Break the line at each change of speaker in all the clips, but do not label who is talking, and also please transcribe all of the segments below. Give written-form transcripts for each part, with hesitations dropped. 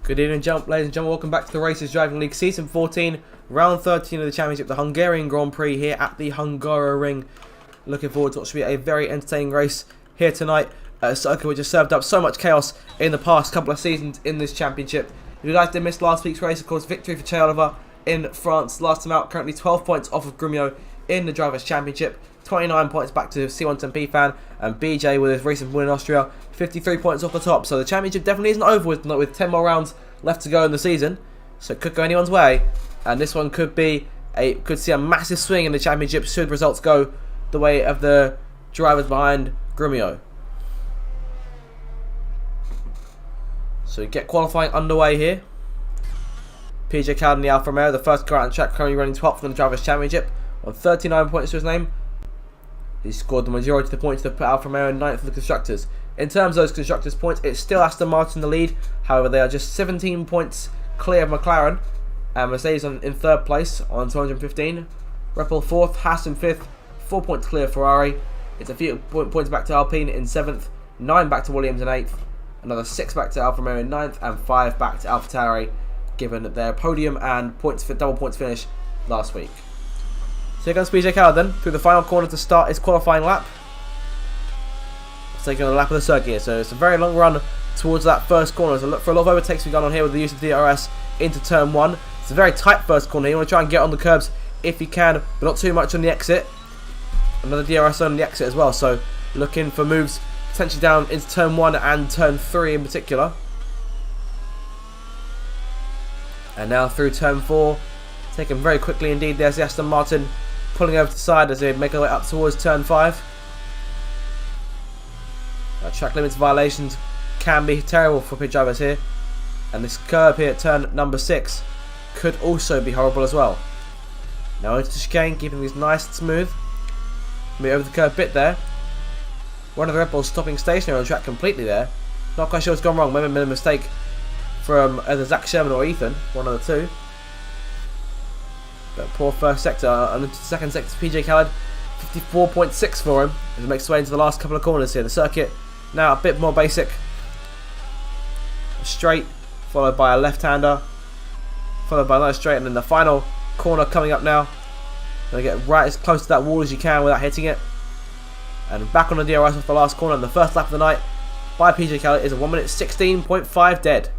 Good evening, ladies and gentlemen. Welcome back to the Races Driving League Season 14, Round 13 of the Championship, the Hungarian Grand Prix here at the Hungaroring. Looking forward to what should be a very entertaining race here tonight at a circuit which has served up so much chaos in the past couple of seasons in this championship. If you guys did miss last week's race, of course, victory for Chalova in France. Last time out, currently 12 points off of Grumio in the Drivers' Championship. 29 points back to C1 10P fan, and BJ with his recent win in Austria, 53 points off the top. So the championship definitely isn't over with 10 more rounds left to go in the season. So it could go anyone's way, and this one could see a massive swing in the championship should results go the way of the drivers behind Grumio. So we get qualifying underway here. PJ Cowden, the Alfa Romeo, the first car on the track, currently running 12th in the Drivers' Championship on 39 points to his name. He scored the majority of the points to put Alfa Romeo in 9th for the Constructors. In terms of those Constructors' points, it's still Aston Martin in the lead. However, they are just 17 points clear of McLaren. And Mercedes in 3rd place on 215. Red Bull 4th, Haas in 5th, 4 points clear of Ferrari. It's a few points back to Alpine in 7th, 9 back to Williams in 8th, another 6 back to Alfa Romeo in 9th, and 5 back to AlphaTauri, given their podium and double points finish last week. So here comes PJ Cowden through the final corner to start his qualifying lap. It's taking a lap of the circuit here, so it's a very long run towards that first corner. So look for a lot of overtakes we've gone on here with the use of DRS into turn 1. It's a very tight first corner. You want to try and get on the curbs if you can, but not too much on the exit. Another DRS on the exit as well, so looking for moves potentially down into turn 1 and turn 3 in particular. And now through turn 4, taken very quickly indeed. There's the Aston Martin pulling over to the side as they make their way up towards turn 5. Track limits violations can be terrible for pit drivers here, and this curb here at turn number 6 could also be horrible as well. Now into the chicane, keeping these nice and smooth. Move over the curb bit there. One of the Red Bulls stopping stationary on the track completely there. Not quite sure what's gone wrong. Maybe a mistake from either Zach Sherman or Ethan, one of the two. But poor first sector, and into the second sector, PJ Khaled, 54.6 for him as he makes his way into the last couple of corners here. The circuit now a bit more basic. A straight, followed by a left-hander, followed by another straight, and then the final corner coming up now. Going to get right as close to that wall as you can without hitting it. And back on the DRS off the last corner, and the first lap of the night by PJ Khaled is a 1 minute 16.5 dead.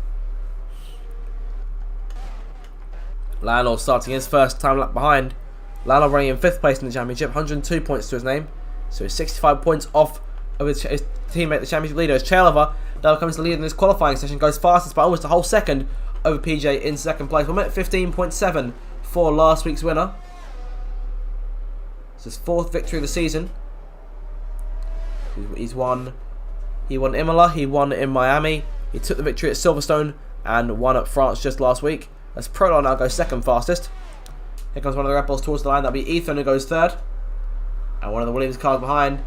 Lionel starting his first time lap behind. Lionel running in 5th place in the championship, 102 points to his name. So he's 65 points off of his teammate, the championship leader. As Chalova now comes to lead in this qualifying session, goes fastest by almost a whole second over PJ in 2nd place. 1 minute 15.7 for last week's winner. It's his 4th victory of the season. He won Imola, he won in Miami, he took the victory at Silverstone and won at France just last week. As Prolon now goes 2nd fastest. Here comes one of the Red Bulls towards the line. That'll be Ethan who goes 3rd. And one of the Williams cars behind,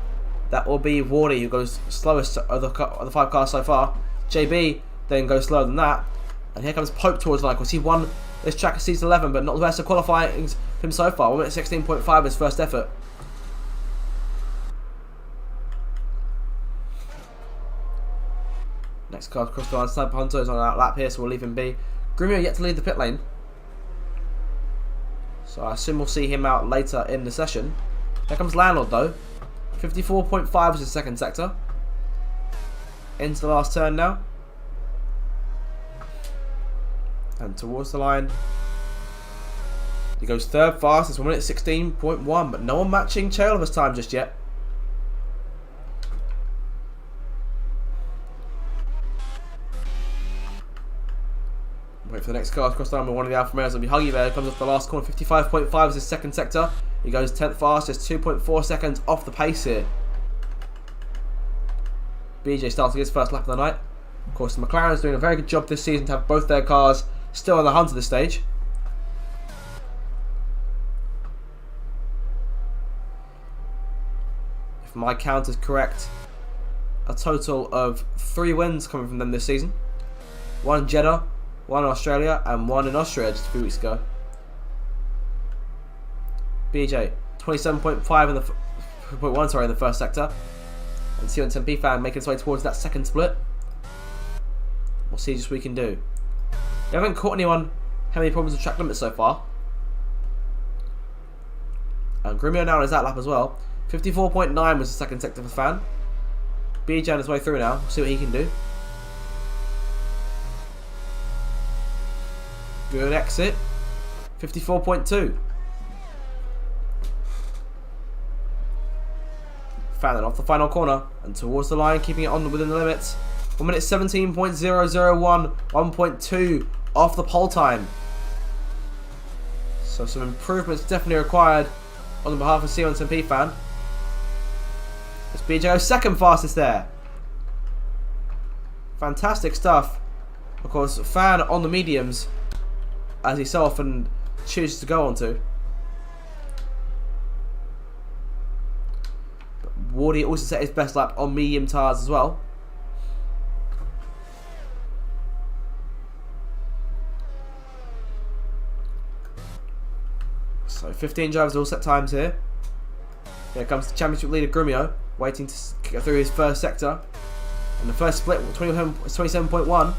that will be Warney who goes slowest of the 5 cars so far. JB then goes slower than that. And here comes Pope towards the line. Of course, he won this track at season 11, but not the best of qualifying for him so far. 1 minute 16.5 his first effort. Next car across the line. Sniper Hunter is on that lap here, so we'll leave him be. Grumio yet to leave the pit lane, so I assume we'll see him out later in the session. Here comes Landlord though. 54.5 was his 2nd sector. Into the last turn now. And towards the line. He goes 3rd fastest, 1 minute 16.1, but no one matching Chalova's time just yet. Wait for the next car to cross down with one of the Alfa Romeos. It'll be Huggy there. Comes off the last corner. 55.5 is his 2nd sector. He goes 10th fastest, 2.4 seconds off the pace here. BJ starting his first lap of the night. Of course, the McLaren's doing a very good job this season to have both their cars still on the hunt at this stage. If my count is correct, a total of 3 wins coming from them this season. 1 in Jeddah, 1 in Australia, and 1 in Austria just a few weeks ago. BJ, 27.5 in the 0.1 in the first sector. And C1 10P fan making his way towards that second split. We'll see just what we can do. They haven't caught anyone having any problems with track limits so far. And Grumio now is that lap as well. 54.9 was the second sector for Fan. BJ on his way through now. We'll see what he can do. Good exit. 54.2. Fan then off the final corner and towards the line, keeping it on within the limits. 1 minute 17.001, 1.2 off the pole time. So some improvements definitely required on behalf of C1SMP Fan. It's BJ's second fastest there. Fantastic stuff. Of course, Fan on the mediums, as he so often chooses to go onto. Wardy also set his best lap on medium tyres as well. So 15 drivers all set times here. Here comes the championship leader Grumio, waiting to get through his first sector. And the first split, 27.1.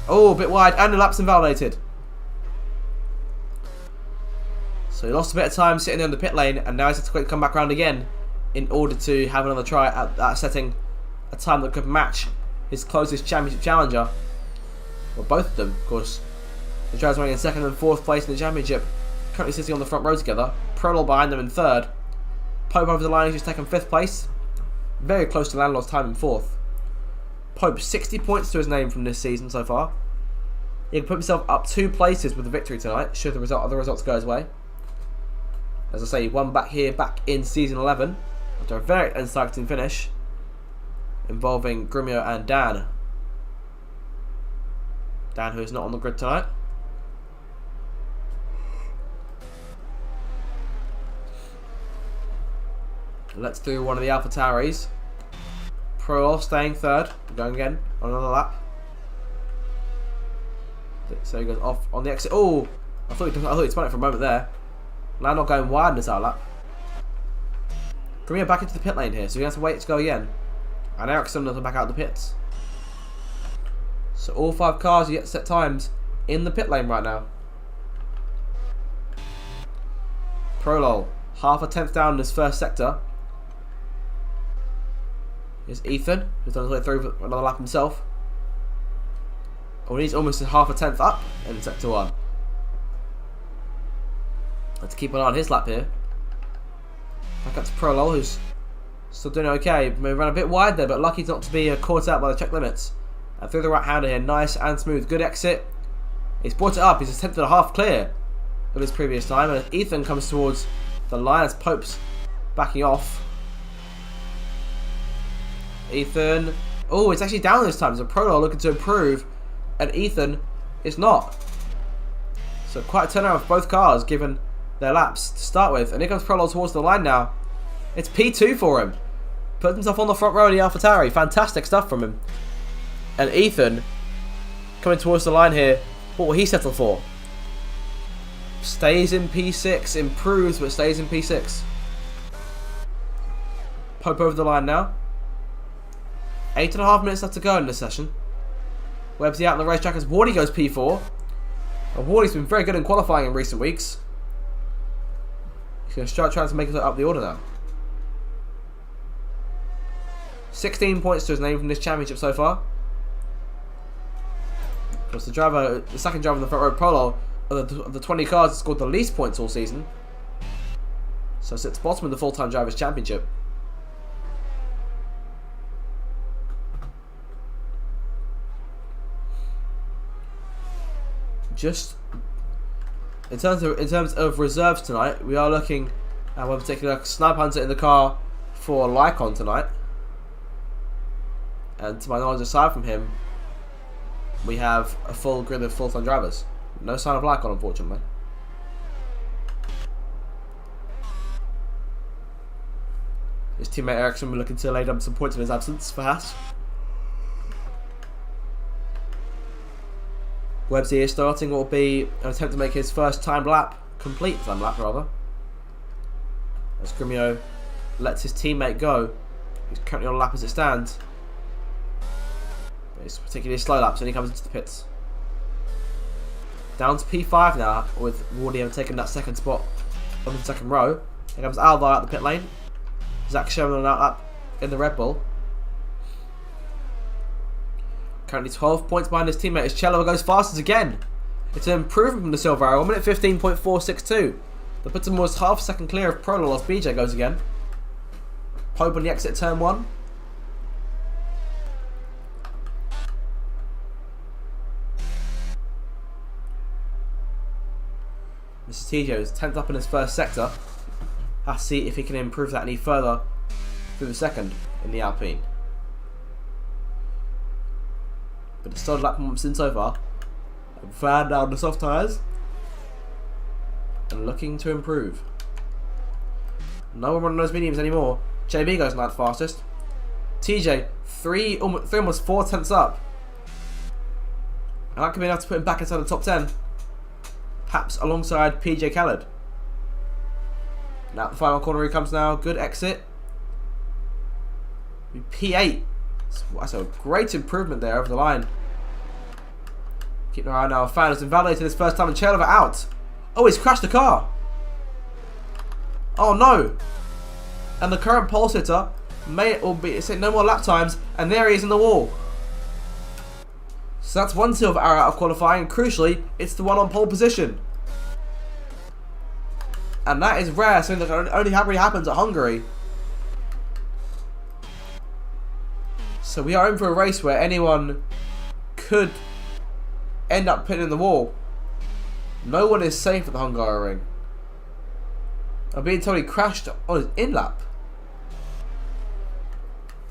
Oh, a bit wide, and the lap's invalidated. So he lost a bit of time sitting in the pit lane, and now he's had to quickly come back around again in order to have another try at setting a time that could match his closest championship challenger. Well, both of them, of course. The drivers running in second and fourth place in the championship, currently sitting on the front row together. Prolol behind them in third. Pope over the line, he's just taken fifth place. Very close to Landlord's time in fourth. Pope 60 points to his name from this season so far. He can put himself up 2 places with the victory tonight, should the results go his way. As I say, he won back here, back in season 11, after a very exciting finish involving Grumio and Dan. Dan, who is not on the grid tonight. Let's do one of the Alpha Tauris. Prolol staying third, going again on another lap. So he goes off on the exit. Oh, I thought he spun it for a moment there. Landor going wide in this out lap. Grumio back into the pit lane here, so he has to wait to go again. And Ericsson doesn't back out the pits. So all 5 cars are yet set times in the pit lane right now. Prolol, half a tenth down in his first sector. Here's Ethan, who's done his way through another lap himself. Oh, he's almost half a tenth up in sector 1. Let's keep an eye on his lap here. Back up to Prolol, who's still doing okay. Maybe ran a bit wide there, but lucky not to be caught out by the check limits. And through the right-hander here, nice and smooth. Good exit. He's brought it up. He's a tenth and a half clear of his previous time. And Ethan comes towards the line as Pope's backing off. Ethan. Oh, it's actually down this time. So Prolol looking to improve, and Ethan is not. So quite a turnaround for both cars, given their laps to start with. And here comes Prolol towards the line now. It's P2 for him. Puts himself on the front row of the AlphaTauri. Fantastic stuff from him. And Ethan coming towards the line here. What will he settle for? Stays in P6. Improves, but stays in P6. Pope over the line now. 8.5 minutes left to go in this session. Webbsy out on the racetrack as Wardy goes P4. And Wardy's been very good in qualifying in recent weeks. He's going to start trying to make it up the order now. 16 points to his name from this championship so far. Of course, the second driver in the front row, Prolol, of the 20 cars that scored the least points all season. So sits bottom of the full-time drivers' championship. Just in terms of reserves tonight, we are looking at one particular Snipe Hunter in the car for Lycon tonight. And to my knowledge, aside from him, we have a full grid of full-time drivers. No sign of Lycon, unfortunately. His teammate Ericsson will be looking to lay down some points in his absence for Haas. Webbsy is starting what will be an attempt to make his first timed lap, complete time lap rather. As Grumio lets his teammate go. He's currently on a lap as it stands. But it's particularly a slow lap, so he comes into the pits. Down to P5 now, with Wardy taking that second spot on the second row. Here comes Alvar out the pit lane. Zach Sherman out up in the Red Bull. Currently 12 points behind his teammate as Cello goes fastest again. It's an improvement from the Silver Arrow, 1 minute 15.462. The puts him almost half a second clear of Prolol as BJ goes again. Pope on the exit turn 1. Mr. TJ is 10th up in his first sector. Has to see if he can improve that any further through the second in the Alpine. But it's started lap months in so far. And fan down the soft tyres. And looking to improve. No one running those mediums anymore. JB goes mad fastest. TJ, almost 4 tenths up. And that could be enough to put him back inside the top 10. Perhaps alongside PJ Khaled. Now the final corner he comes now. Good exit. P8. That's a great improvement there over the line. Keep an eye now. Fan has invalidated his first time and Chelova out. Oh, he's crashed the car. Oh no. And the current pole sitter will be no more lap times, and there he is in the wall. So that's one silver arrow out of qualifying. Crucially, it's the one on pole position. And that is rare, something that only really happens at Hungary. So we are in for a race where anyone could end up pitting in the wall. No one is safe at the Hungary ring. I'm being told he crashed on his in-lap.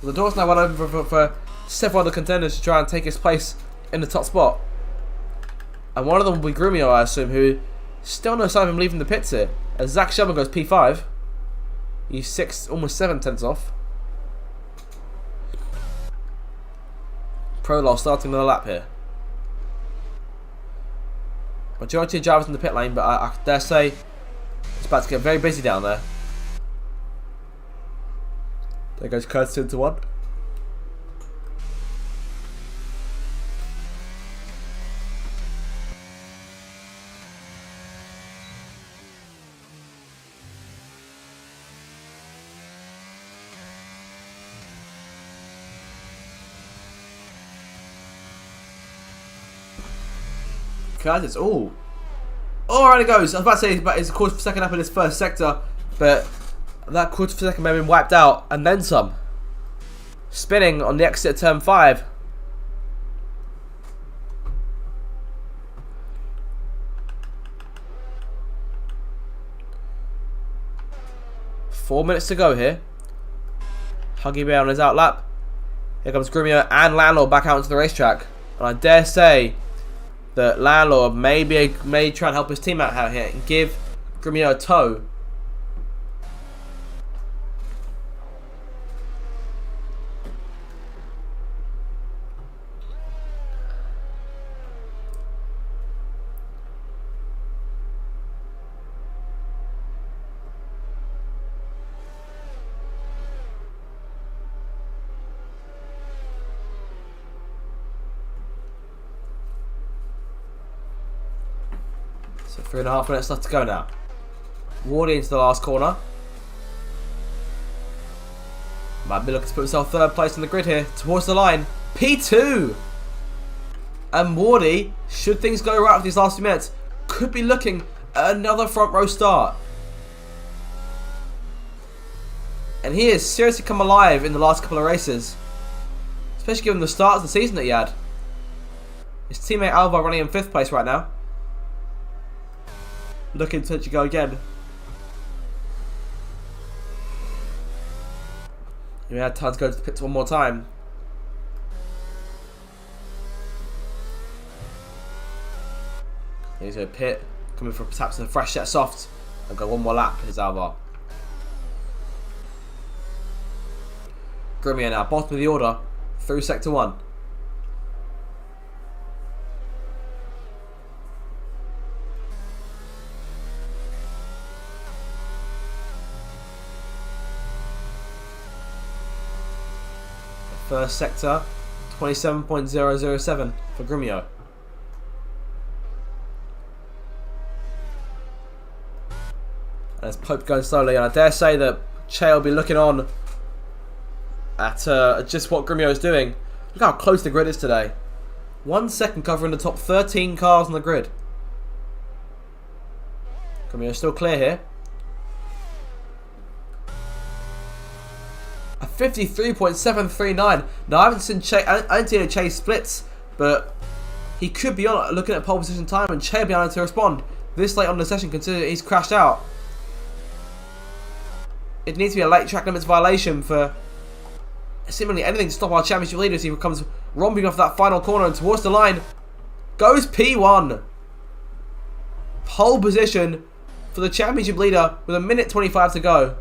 The door's now wide open for several other contenders to try and take his place in the top spot. And one of them will be Grumio, I assume, who still no sign of him leaving the pits here. As Zach Sherman goes P5. He's almost 7 tenths off. Prolol starting another lap here. Majority of drivers in the pit lane, but I dare say it's about to get very busy down there. There goes Curtis into one. Curtis, alright it goes. I was about to say but it's a quarter for a second up in his first sector, but that quarter for a second may have been wiped out, and then some. Spinning on the exit at turn 5. Four minutes to go here. Huggy Bear on his out lap. Here comes Grumio and Landlord back out into the racetrack. And I dare say that Landlord may try and help his team out here and give Grumio a tow. So 3.5 minutes left to go now. Wardy into the last corner. Might be looking to put himself third place in the grid here, towards the line. P2! And Wardy, should things go right for these last few minutes, could be looking at another front row start. And he has seriously come alive in the last couple of races. Especially given the start of the season that he had. His teammate Alva running in 5th place right now. Looking to go again. We had time to go to the pits one more time. He's going to pit, coming for perhaps a fresh set of softs, and go one more lap. Here's Alvar. Grumio now, bottom of the order, through sector 1. First sector, 27.007 for Grumio. And as Pope going slowly, and I dare say that Che will be looking on at just what Grumio is doing. Look how close the grid is today. 1 second covering the top 13 cars on the grid. Grumio still clear here. A 53.739. Now I haven't seen Che splits, but he could be on looking at pole position time, and Che will be able to respond this late on the session, considering he's crashed out. It needs to be a late track limits violation for seemingly anything to stop our championship leader as he comes romping off that final corner and towards the line goes P1. Pole position for the championship leader with 1:25 to go.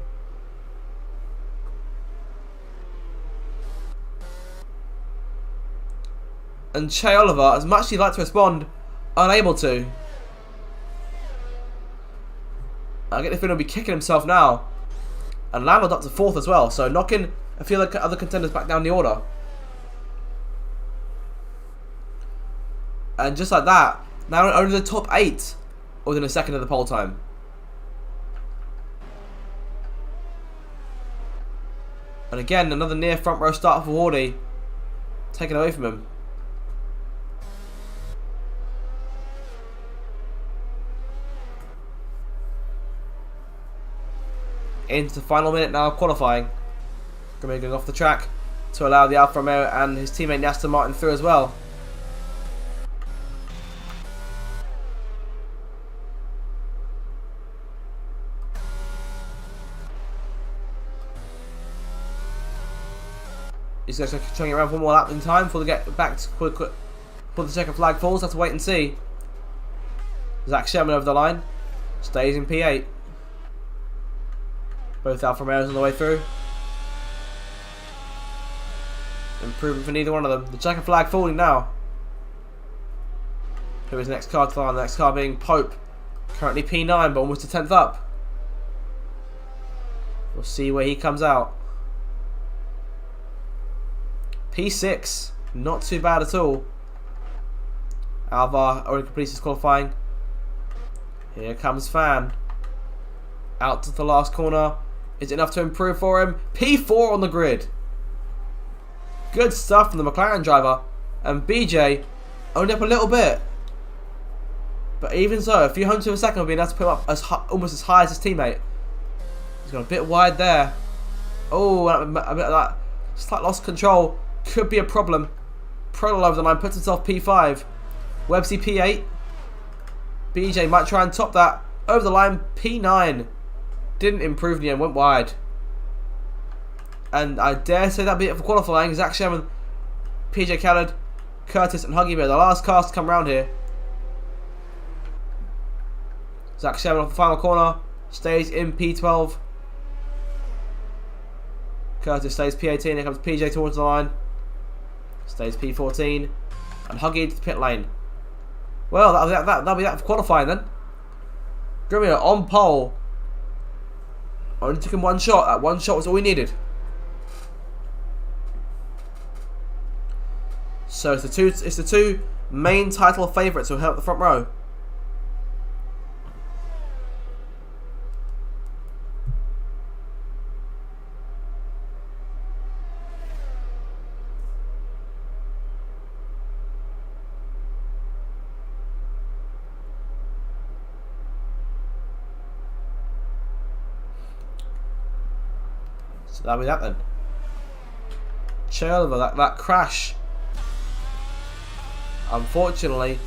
And Che Oliver, as much as he'd like to respond, unable to. I get the feeling he'll be kicking himself now. And Landlord up to 4th as well, so knocking a few other contenders back down the order. And just like that, now only the top 8 within a second of the pole time. And again, another near front row start for Wardy, taken away from him. Into the final minute now of qualifying. Going off the track to allow the Alfa Romeo and his teammate Aston Martin through as well. He's going to try and get around one more lap in time before they get back to before the second flag falls. Have to wait and see. Zach Sherman over the line. Stays in P8. Both Alfa Romeos on the way through. Improvement for neither one of them. The checkered flag falling now. Who is the next car to the line? The next car being Pope. Currently P9, but almost a 10th up. We'll see where he comes out. P6. Not too bad at all. Alvar already completes his qualifying. Here comes Fan. Out to the last corner. Is it enough to improve for him? P4 on the grid. Good stuff from the McLaren driver. And BJ only up a little bit. But even so, a few hundredths of a second will be enough to put him up almost as high as his teammate. He's gone a bit wide there. Oh, a bit of that slight loss of control could be a problem. Prolol over the line, puts himself P5. Websy P8. BJ might try and top that. Over the line, P9. Didn't improve in the end, went wide. And I dare say that'd be it for qualifying. Zach Sherman, PJ Khaled, Curtis and Huggy Bear, the last cars to come round here. Zach Sherman off the final corner, stays in P12. Curtis stays P18, here comes PJ towards the line. Stays P14. And Huggy to the pit lane. Well, that'll be that for qualifying then. Grumio on pole. Only took him one shot. That one shot was all he needed. So it's the two main title favourites who help the front row. So that'll be that then. Oliver, that crash, unfortunately,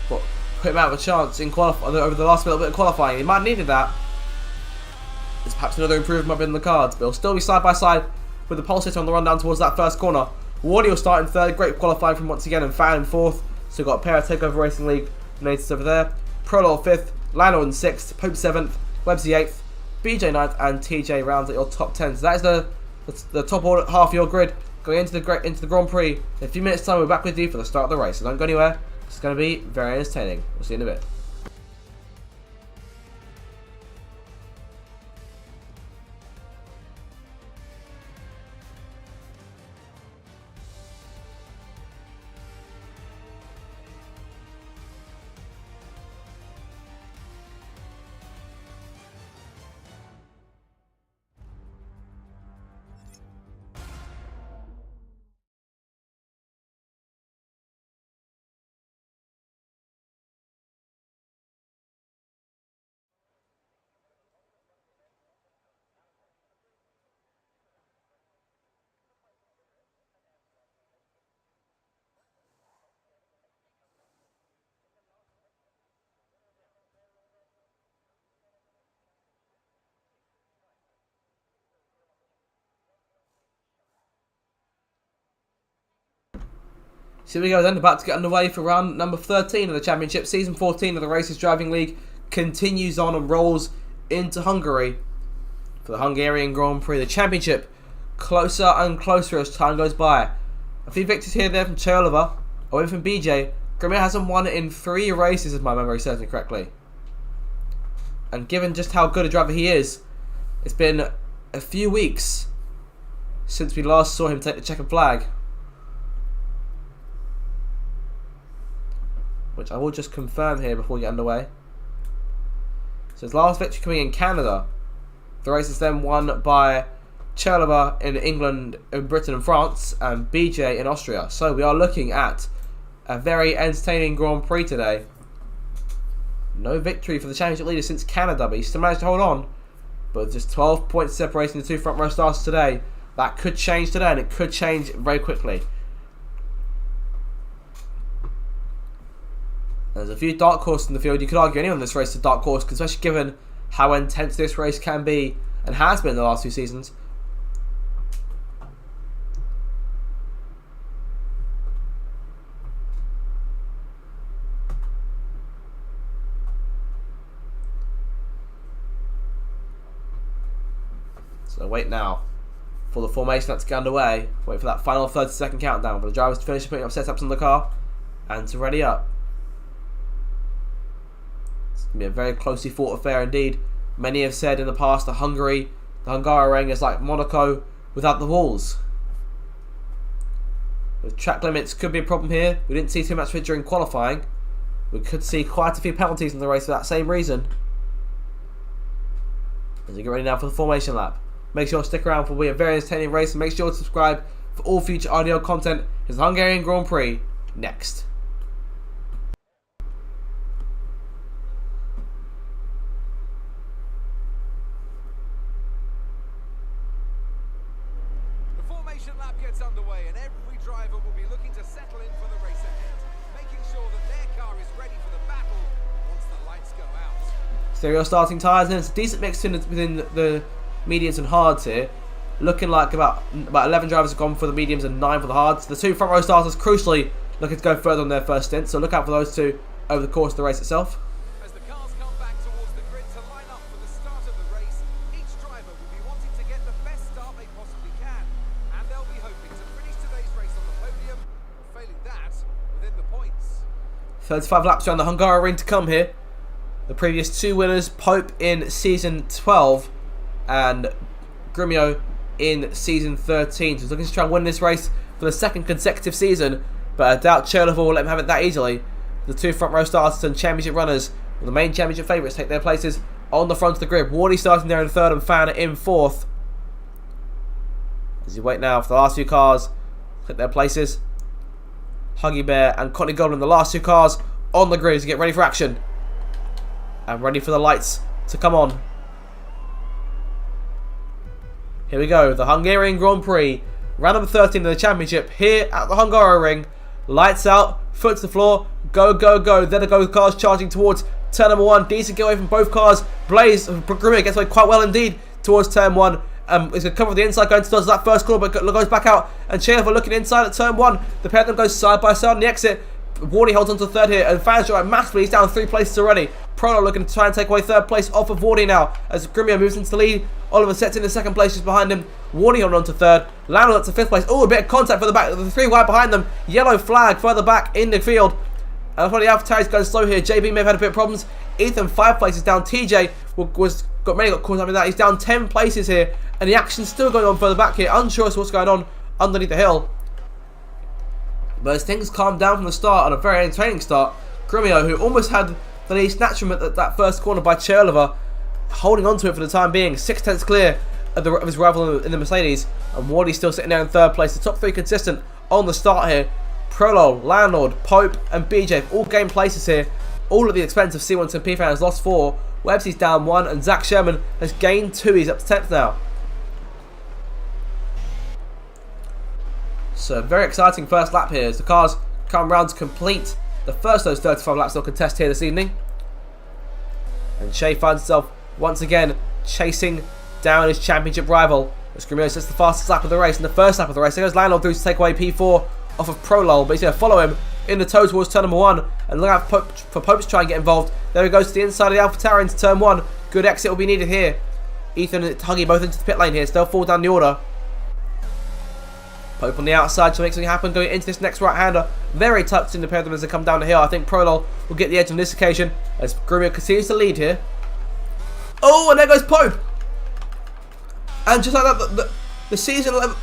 put him out of a chance in over the last little bit of qualifying. He might have needed that. There's perhaps another improvement might be in the cards, but he'll still be side by side with the pole sitter on the run down towards that first corner. Wardy will start in third. Great qualifying from once again, and Fan in fourth. So we've got a pair of Takeover Racing League natives over there. Prolol fifth, Lionel in sixth, Pope seventh, Websy eighth, BJ ninth, and TJ rounds at your top 10. So that is the top order, half of your grid going into the Grand Prix. In a few minutes' time, we're back with you for the start of the race. So don't go anywhere. It's going to be very entertaining. We'll see you in a bit. So here we go then, about to get underway for round number 13 of the championship. Season 14 of the Races Driving League continues on and rolls into Hungary for the Hungarian Grand Prix. The championship closer and closer as time goes by. A few victories here and there from Cholova, a win from BJ. Grimir hasn't won in 3 races, if my memory serves me correctly. And given just how good a driver he is, it's been a few weeks since we last saw him take the checkered flag. Which I will just confirm here before we get underway. So his last victory coming in Canada. The race is then won by Cholova in England, in Britain and France, and BJ in Austria. So we are looking at a very entertaining Grand Prix today. No victory for the championship leader since Canada, but he still managed to hold on. But just 12 points separating the 2 front row starters today. That could change today, and it could change very quickly. There's a few dark horses in the field. You could argue anyone in this race is a dark horse, especially given how intense this race can be and has been in the last few seasons. So wait now for the formation that's to get underway. Wait for that final 30-second countdown for the drivers to finish putting up setups on the car and to ready up. It's going to be a very closely fought affair indeed. Many have said in the past that Hungary, the Hungaroring is like Monaco without the walls. The track limits could be a problem here. We didn't see too much of it during qualifying. We could see quite a few penalties in the race for that same reason. As we get ready now for the formation lap. Make sure to stick around for a very entertaining race, and make sure to subscribe for all future audio content. It's the Hungarian Grand Prix next.
The formation lap gets underway, and every driver will be looking to settle in for the race ahead, making sure that their car is ready for the battle once the lights go out.
Stereo starting tyres, and it's a decent mix within the mediums and hards here. Looking like about 11 drivers have gone for the mediums and 9 for the hards. The 2 front row starters crucially looking to go further on their first stint, so look out for those 2 over the course of the race itself.
As the cars come back towards the grid to line up for the start of the race, each driver will be wanting to get the best start they possibly can, and they'll be hoping to finish today's race on the podium, or failing that, within the points.
35 laps around the Hungaroring to come here. The previous 2 winners, Pope in season 12 and Grimio in season 13. So he's looking to try and win this race for the 2nd consecutive season, but I doubt Cholova will let him have it that easily. The 2 front row starters and championship runners, well, the main championship favourites, take their places on the front of the grid. Wardy starting there in 3rd and Fan in 4th. As you wait now for the last few cars take their places. Huggy Bear and Courtney Goldman, the last 2 cars on the grid to get ready for action and ready for the lights to come on. Here we go, the Hungarian Grand Prix, round number 13 of the championship, here at the Hungaroring. Lights out, foot to the floor, go, go, go. There they go, the cars charging towards turn number 1. Decent get away from both cars. Blaze, Grimir gets away quite well indeed towards turn 1. He's going to come from the inside, going towards that first corner, but goes back out. And Cholova looking inside at turn 1. The pair of them goes side by side on the exit. Wardy holds on to 3rd here, and Fans right massively. He's down 3 places already. Prolo looking to try and take away 3rd place off of Wardy now, as Grimio moves into the lead. Oliver sets in the 2nd place just behind him. Wardy holding on to 3rd. Lando up to 5th place. Oh, a bit of contact for the back. The 3 wide behind them. Yellow flag further back in the field. And probably AlphaTauri's going slow here. JB may have had a bit of problems. Ethan 5 places down. TJ got caught up in that. He's down 10 places here, and the action's still going on further back here. Unsure as to what's going on underneath the hill. But as things calmed down from the start, on a very entertaining start, Grimio, who almost had the lead snatched from at that first corner by Cholova, holding on to it for the time being, 6/10 clear of his rival in the Mercedes, and Wardy still sitting there in 3rd place. The top 3 consistent on the start here. Prolo, Landlord, Pope and BJ all gained places here, all at the expense of C110P fan has lost 4. Webbsy's down 1, and Zach Sherman has gained 2. He's up to 10th now. So very exciting first lap here as the cars come round to complete the first of those 35 laps they'll contest here this evening. And Shea finds himself once again chasing down his championship rival. As Grimio sets the fastest lap of the race. In the first lap of the race, there goes Landau through to take away P4. off of Prolol, but he's going to follow him in the toe towards turn number 1. And look out for Pope to try and get involved. There he goes to the inside of the AlphaTauri into turn 1. Good exit will be needed here. Ethan and Huggy both into the pit lane here, so they'll fall down the order. Pope on the outside to make something happen going into this next right-hander. Very tucked in the pair of them as they come down the hill. I think Prolol will get the edge on this occasion as Grumio continues to lead here. Oh, and there goes Pope! And just like that, the season 11...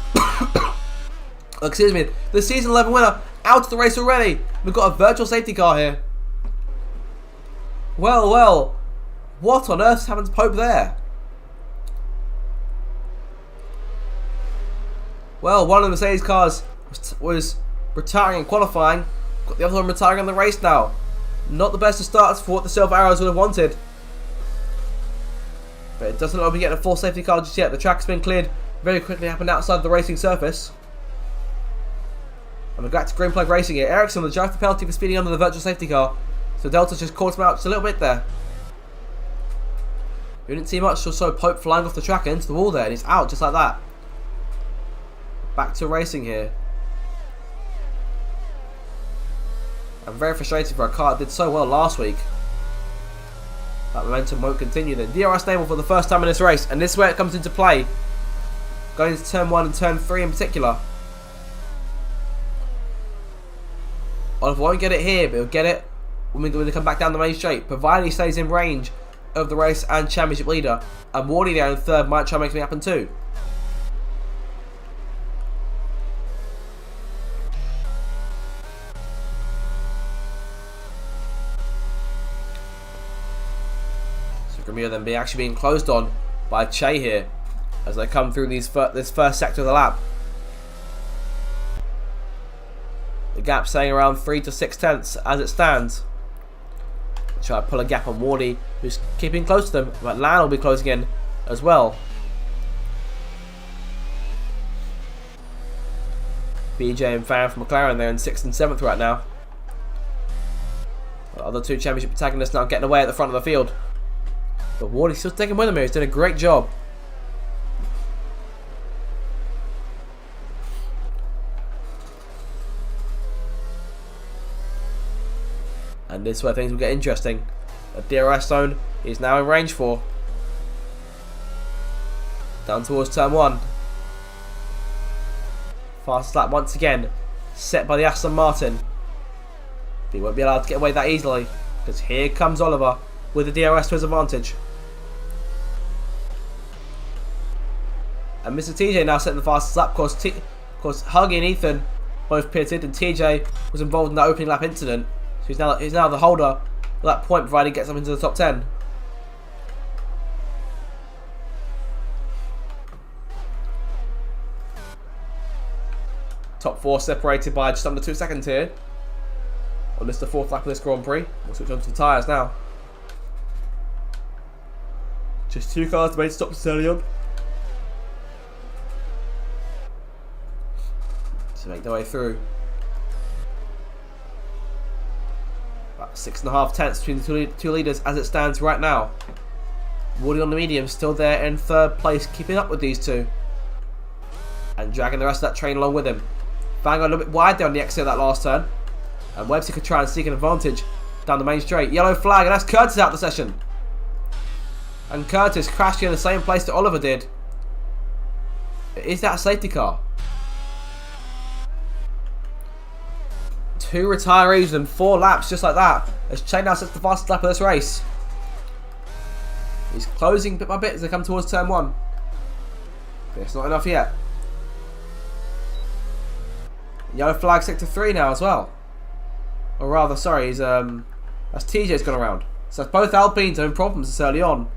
excuse me. The season 11 winner out of the race already. We've got a virtual safety car here. Well, well. What on earth happened to Pope there? Well, one of the Mercedes cars was retiring in qualifying. Got the other one retiring in the race now. Not the best of starts for what the Silver Arrows would have wanted. But it doesn't look like we get a full safety car just yet. The track's been cleared very quickly, happened outside the racing surface. And we're back to Green Plug Racing here. Ericsson will drive the penalty for speeding under the virtual safety car. So Delta's just caught him out just a little bit there. We didn't see much, so Pope flying off the track into the wall there, and he's out just like that. Back to racing here. I'm very frustrated for a car that did so well last week. That momentum won't continue then. DRS stable for the first time in this race, and this is where it comes into play. Going into turn 1 and turn 3 in particular. Oliver won't get it here, but he'll get it when we come back down the main straight, provided he stays in range of the race and championship leader. And Wardy there in third might try and make something happen too. So Grumio then actually being closed on by Che here as they come through this first sector of the lap. The gap staying around 3 to 6 tenths as it stands. Try to pull a gap on Wardy, who's keeping close to them, but Lan will be closing in as well. BJ and Farron from McLaren there in 6th and 7th right now. The other two championship protagonists now getting away at the front of the field. But Wardy's still taking with him here, he's doing a great job. And this is where things will get interesting. The DRS zone is now in range for. Down towards turn 1. Fastest lap once again. Set by the Aston Martin. But he won't be allowed to get away that easily. Because here comes Oliver with the DRS to his advantage. And Mr. TJ now setting the fastest lap. Of course, Huggy and Ethan both pitted. And TJ was involved in that opening lap incident. He's now the holder of that point, provided he gets up into the top 10. Top 4 separated by just under 2 seconds here. On this, the 4th lap of this Grand Prix. We'll switch on to the tyres now. Just 2 cars made stops early on. To make their way through. 6.5 tenths between the two leaders as it stands right now. Wardy on the medium, still there in 3rd place, keeping up with these two. And dragging the rest of that train along with him. Bang on a little bit wide there on the exit of that last turn. And Webster could try and seek an advantage down the main straight. Yellow flag, and that's Curtis out of the session. And Curtis crashing in the same place that Oliver did. Is that a safety car? 2 retirees and 4 laps just like that as Che now sets the fastest lap of this race. He's closing bit by bit as they come towards turn 1. But it's not enough yet. Yellow flag sector 3 now as well. Or rather, sorry, he's that's TJ's gone around. So both Alpines having problems this early on.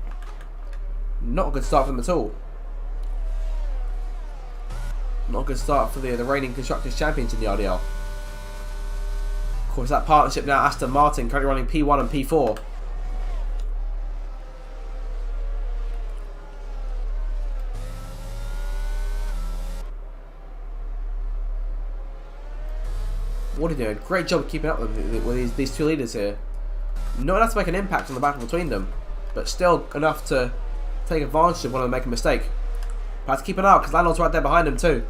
Not a good start for them at all. Not a good start for the reigning Constructors Champions in the RDL. Of course, that partnership now, Aston Martin, currently running P1 and P4. What are you doing? Great job keeping up with these two leaders here. Not enough to make an impact on the battle between them, but still enough to take advantage of one of them making a mistake. But have to keep an eye out because Landlord's right there behind him too.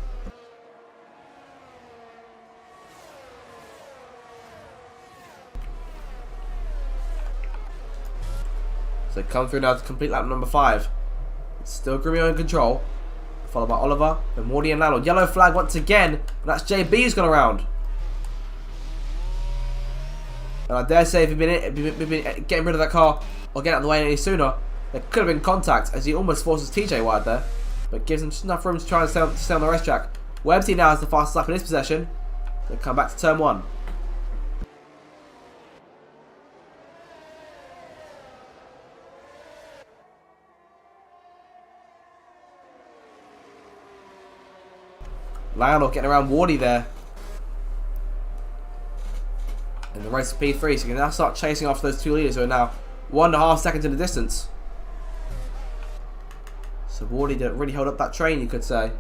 So they come through now to complete lap number 5. It's still Grumio in control, followed by Oliver, then Morty and Landlord. Yellow flag once again, and that's JB who's gone around. And I dare say if he'd been getting rid of that car or getting out of the way any sooner, there could have been contact as he almost forces TJ wide there, but gives him just enough room to try and stay on the racetrack. Websy now has the fastest lap in his possession. They come back to turn 1. Lionel getting around Wardy there. And the race of P3, so you can now start chasing after those 2 leaders who are now 1.5 seconds in the distance. So Wardy didn't really hold up that train, you could say.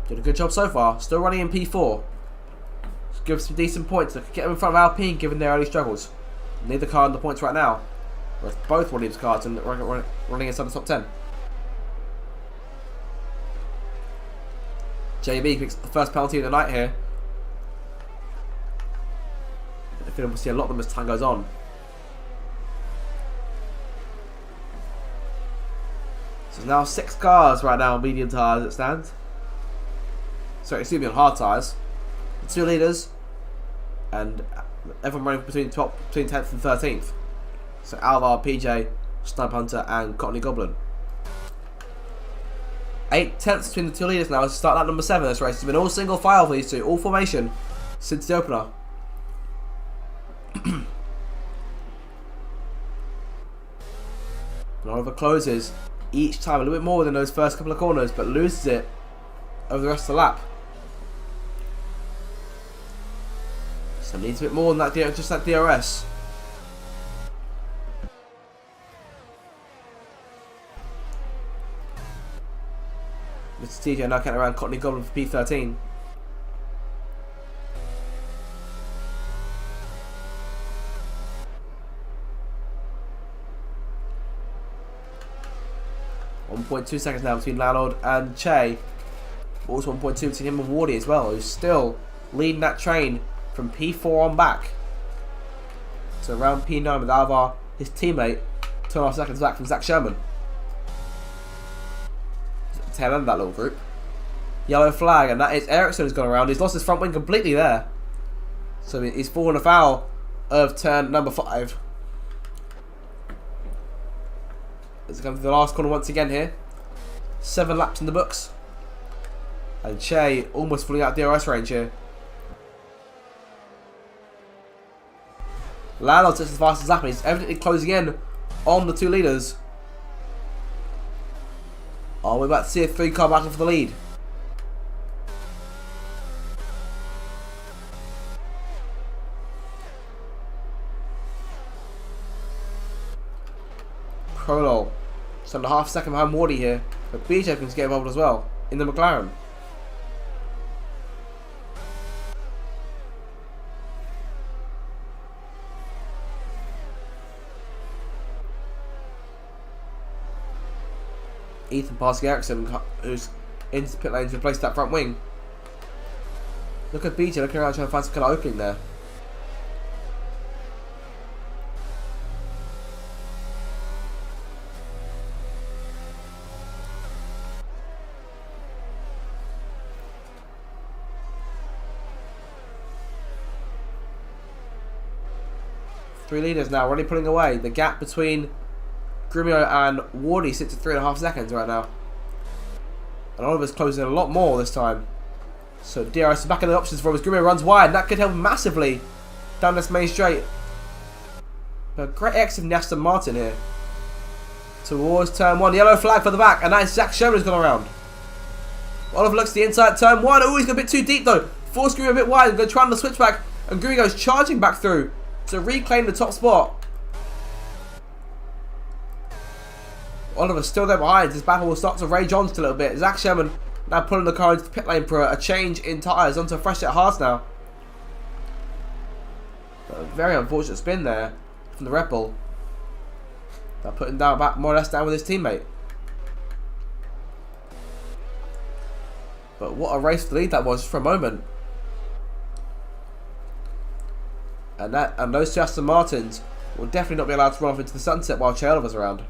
Did a good job so far. Still running in P4. Just give some decent points. They could get them in front of Alpine given their early struggles. Neither car in the points right now. Whereas both Williams cars are running inside the top 10. JB picks the first penalty of the night here. I feel we'll see a lot of them as time goes on. So there's now 6 cars right now on medium tyres as it stands. Sorry, excuse me, on hard tyres. The 2 leaders and everyone running between 10th and 13th. So Alvar, PJ, Snipe Hunter and Cottony Goblin. 8 tenths between the 2 leaders now as we start lap number 7 of this race. It's been all single file for these 2, all formation since the opener. And Oliver closes each time a little bit more than those first couple of corners, but loses it over the rest of the lap. So needs a bit more than that, just that DRS. Mr. TJ now counting around Cottony Goblin for P13. .2 seconds now between Landlord and Che. Also 1.2 between him and Wardy as well, who's still leading that train from P4 on back. So around P9 with Alvar, his teammate, 2.5 seconds back from Zach Sherman. Tail end of that little group. Yellow flag, and that is Ericsson who's gone around. He's lost his front wing completely there. So he's fallen afoul of turn number 5. Let's come to the last corner once again here. 7 laps in the books. And Che almost falling out of DRS range here. Landlord sits as fast as lap, and he's evidently closing in on the 2 leaders. Oh, we're about to see a 3-car battle for the lead. Prolol. Just under half a second behind Wardy here. But BJ can get involved as well in the McLaren. Ethan passing Ericsson, who's into the pit lane to replace that front wing. Look at BJ looking around trying to find some kind of opening there. Three leaders now, already pulling away. The gap between Grumio and Wardy sits at 3.5 seconds right now. And Oliver's closing a lot more this time. So DRS is back in the options for him as Grumio runs wide. And that could help massively down this main straight. But great exit from Aston Martin here. Towards turn 1. Yellow flag for the back. And that is Zach Sherman who's gone around. Oliver looks to the inside turn 1. Oh, he's got a bit too deep though. Forced Grumio a bit wide. Going to try on the switchback. And Grumio goes charging back through to reclaim the top spot. Oliver's still there behind. His battle will start to rage on just a little bit. Zach Sherman now pulling the car into the pit lane for a change in tyres onto a fresh set of hards now. But a very unfortunate spin there from the Red Bull. They're putting down back more or less down with his teammate. But what a race for the lead that was for a moment. And those two Aston Martins Will definitely not be allowed to run off into the sunset while Chailova's around.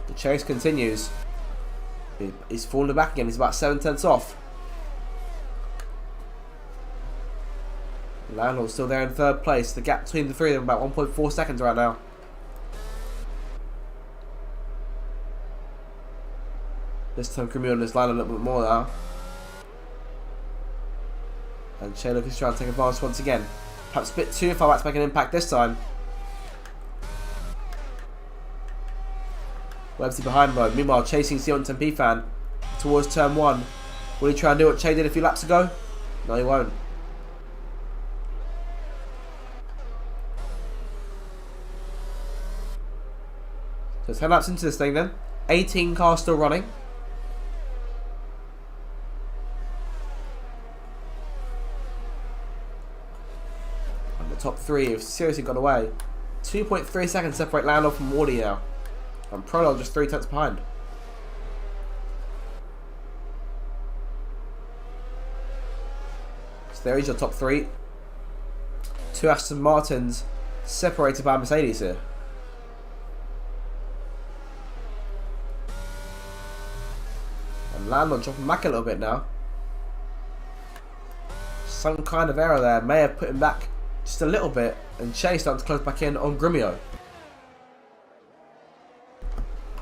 The chase continues. He's falling back again. He's about 7/10 off. Landlord's still there in third place. The gap between the three of them about 1.4 seconds right now. This time Grimion has landed a little bit more now. And Chailov is trying to take advantage once again. Perhaps a bit too far back to make an impact this time. Websy behind mode. Meanwhile, chasing Sion Tempe fan towards turn 1. Will he try and do what Che did a few laps ago? No, he won't. So 10 laps into this thing then. 18 cars still running. And the top 3 have seriously gone away. 2.3 seconds separate Landau from Wardy now. And Prolog just 3 tenths behind. So there is your top 3. 2 Aston Martins separated by Mercedes here. And Landau dropping back a little bit now. Some kind of error there may have put him back just a little bit, and Chase starting to close back in on Grimion.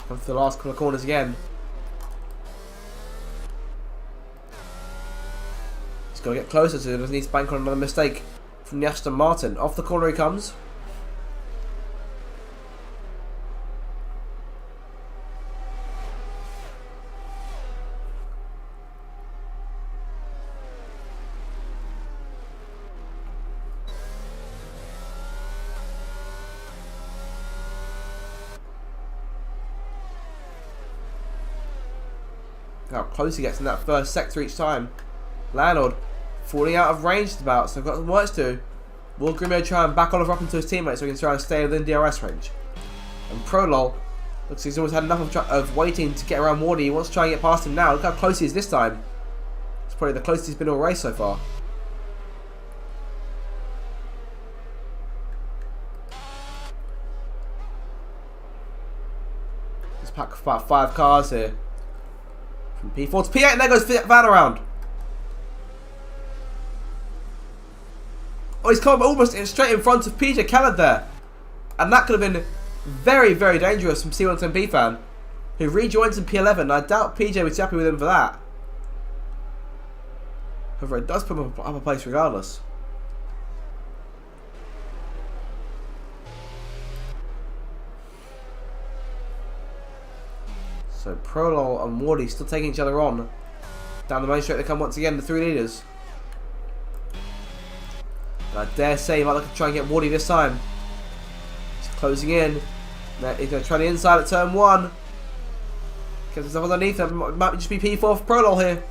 Come for the last couple of corners again. He's got to get closer to it. Doesn't need to bank on another mistake from the Aston Martin. Off the corner he comes. How close he gets in that first sector each time. Landlord falling out of range about, so I've got some work to do. Will Grimion try and back Oliver up into his teammates so he can try and stay within DRS range? And Prolol looks like he's always had enough of waiting to get around Wardy. He wants to try and get past him now. Look how close he is this time. It's probably the closest he's been all race so far. Just pack about 5 cars here. From P4 to P8, and there goes Van around. Oh, he's come almost straight in front of PJ Khaled there. And that could have been very, very dangerous from C110P fan, who rejoins in P11. I doubt PJ was happy with him for that. However, it does put him up a place regardless. So Prolol and Wardy still taking each other on. Down the main straight they come once again, the 3 leaders. And I dare say he might look to try and get Wardy this time. He's closing in. Now he's going to try the inside at turn 1. Gets himself underneath him. Might just be P4 for Prolol here.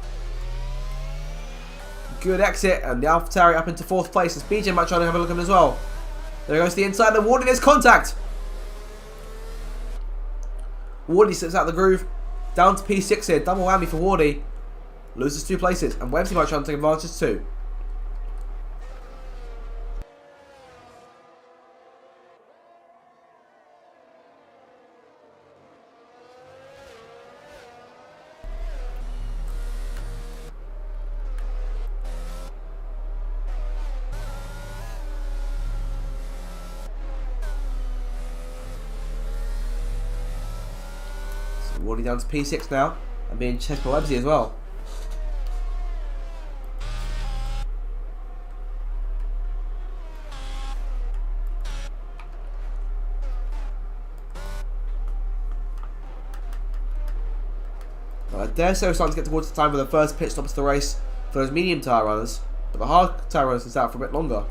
Good exit, and the AlphaTauri up into 4th place as BJ might try to have a look at him as well. There goes the inside, and Wardy, there's contact! Wardy slips out of the groove, down to P6 here, double whammy for Wardy. Loses 2 places, and Websy might try and take advantage too. Wardy down to P6 now, and being chased by Websy as well. Now, I dare say we're starting to get towards the time where the first pit stops the race for those medium tyre runners, but the hard tyre runners is out for a bit longer.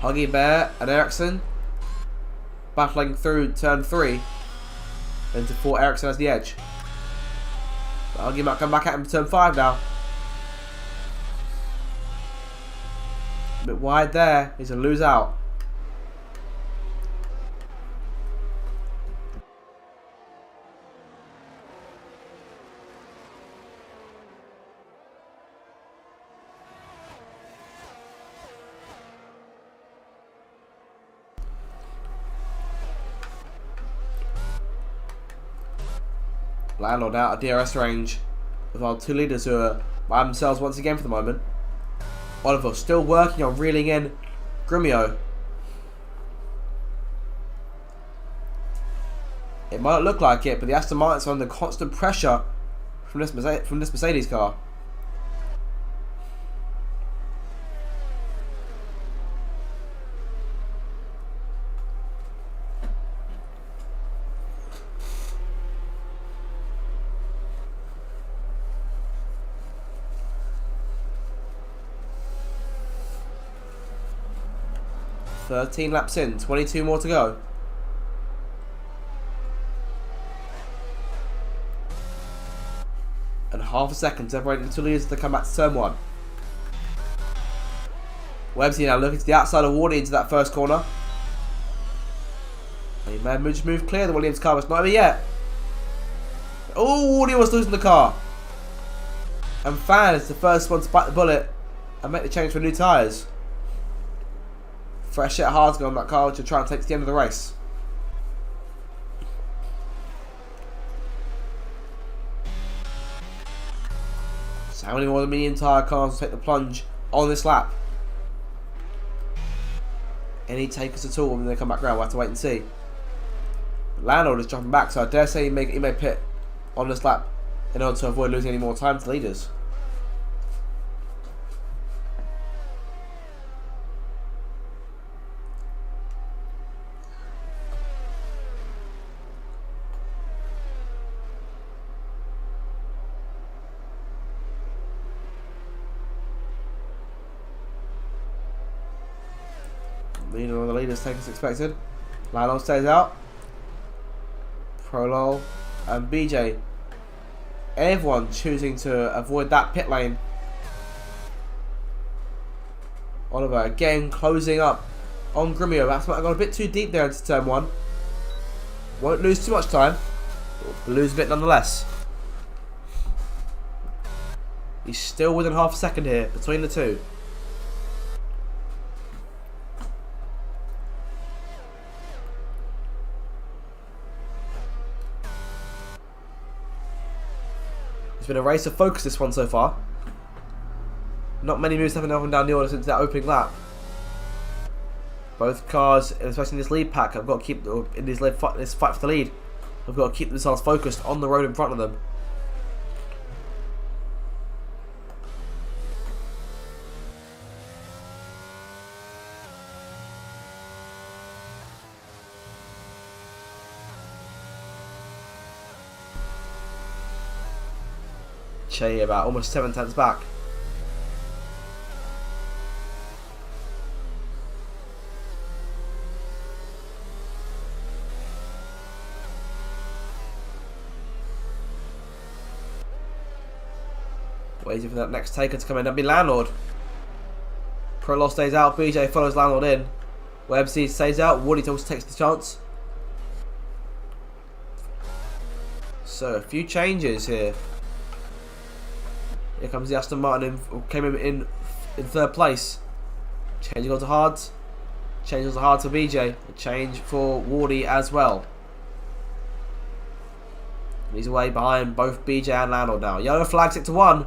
Huggy Bear and Ericsson battling through turn 3. Into 4, Ericsson has the edge. But Huggy might come back at him in turn 5 now. A bit wide there. He's going to lose out. Landlord out of DRS range with our two leaders who are by themselves once again for the moment. Oliver still working on reeling in Grumio. It might not look like it, but the Aston Martins are under constant pressure from this Mercedes car. "13 laps in, 22 more to go." And half a second separating the two leaders to come back to turn 1. Websy now looking to the outside of Wardy into that first corner. He may have just moved clear of the Williams car, but it's not over yet. Oh, Wardy was losing the car. And Fan is the first one to bite the bullet and make the change for new tyres. Fresh set of hards on that car, which will try and take to the end of the race. So how many more of the medium tyre cars will take the plunge on this lap? Any takers at all when they come back round? We'll have to wait and see. Landlord is jumping back, so I dare say he may pit on this lap in order to avoid losing any more time to leaders. Leader on the leaders take as expected. Landlord stays out. Prolol and BJ. Everyone choosing to avoid that pit lane. Oliver again closing up on Grumio. That's might have gone a bit too deep there into turn 1. Won't lose too much time. But lose a bit nonetheless. He's still within half a second here between the two. It's been a race of focus, this one so far. Not many moves happening up and down the order since that opening lap. Both cars, especially in this lead pack, have got to keep in this fight for the lead. Have got to keep themselves focused on the road in front of them. Che about almost 7 tenths back. Waiting for that next taker to come in. That'd be Landlord. Prolol stays out. BJ follows Landlord in. Websy stays out. Woody also takes the chance. So a few changes here. Here comes the Aston Martin who came in third place. Changing on to hards. Change on to hard to BJ. A change for Wardy as well. He's away behind both BJ and Landlord now. Yellow flags it to 1.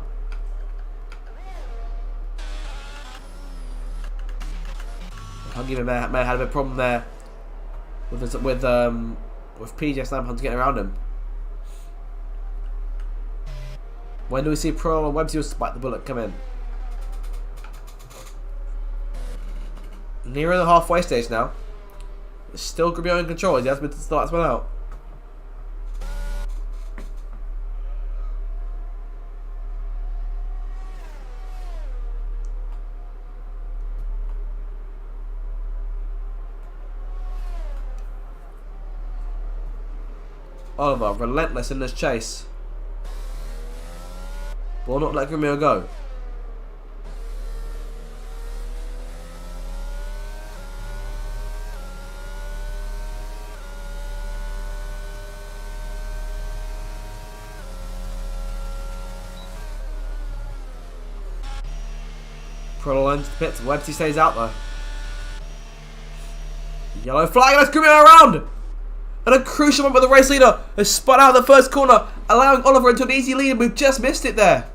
Hungary may have had a bit of problem there with PJ Slamhunt getting around him. When do we see Pro and Websy spike the bullet come in? Nearer the halfway stage now. It's still Grumio in control. He has been to start this one out. Oliver relentless in this chase. Will not let Grumio go. Prolol into the pits. Websy stays out though. Yellow flag. That's Grumio around. And a crucial moment where the race leader has spun out of the first corner allowing Oliver into an easy lead, and we've just missed it there.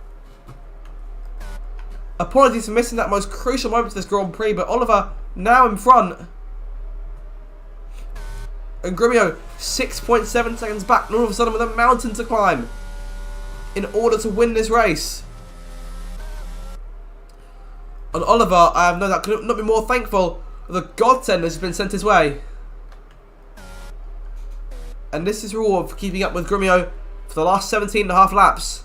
Apologies for missing that most crucial moment of this Grand Prix, but Oliver now in front. And Grumio 6.7 seconds back, and all of a sudden with a mountain to climb in order to win this race. And Oliver, I have no doubt, could not be more thankful for the godsend that has been sent his way. And this is reward for keeping up with Grumio for the last 17.5 laps.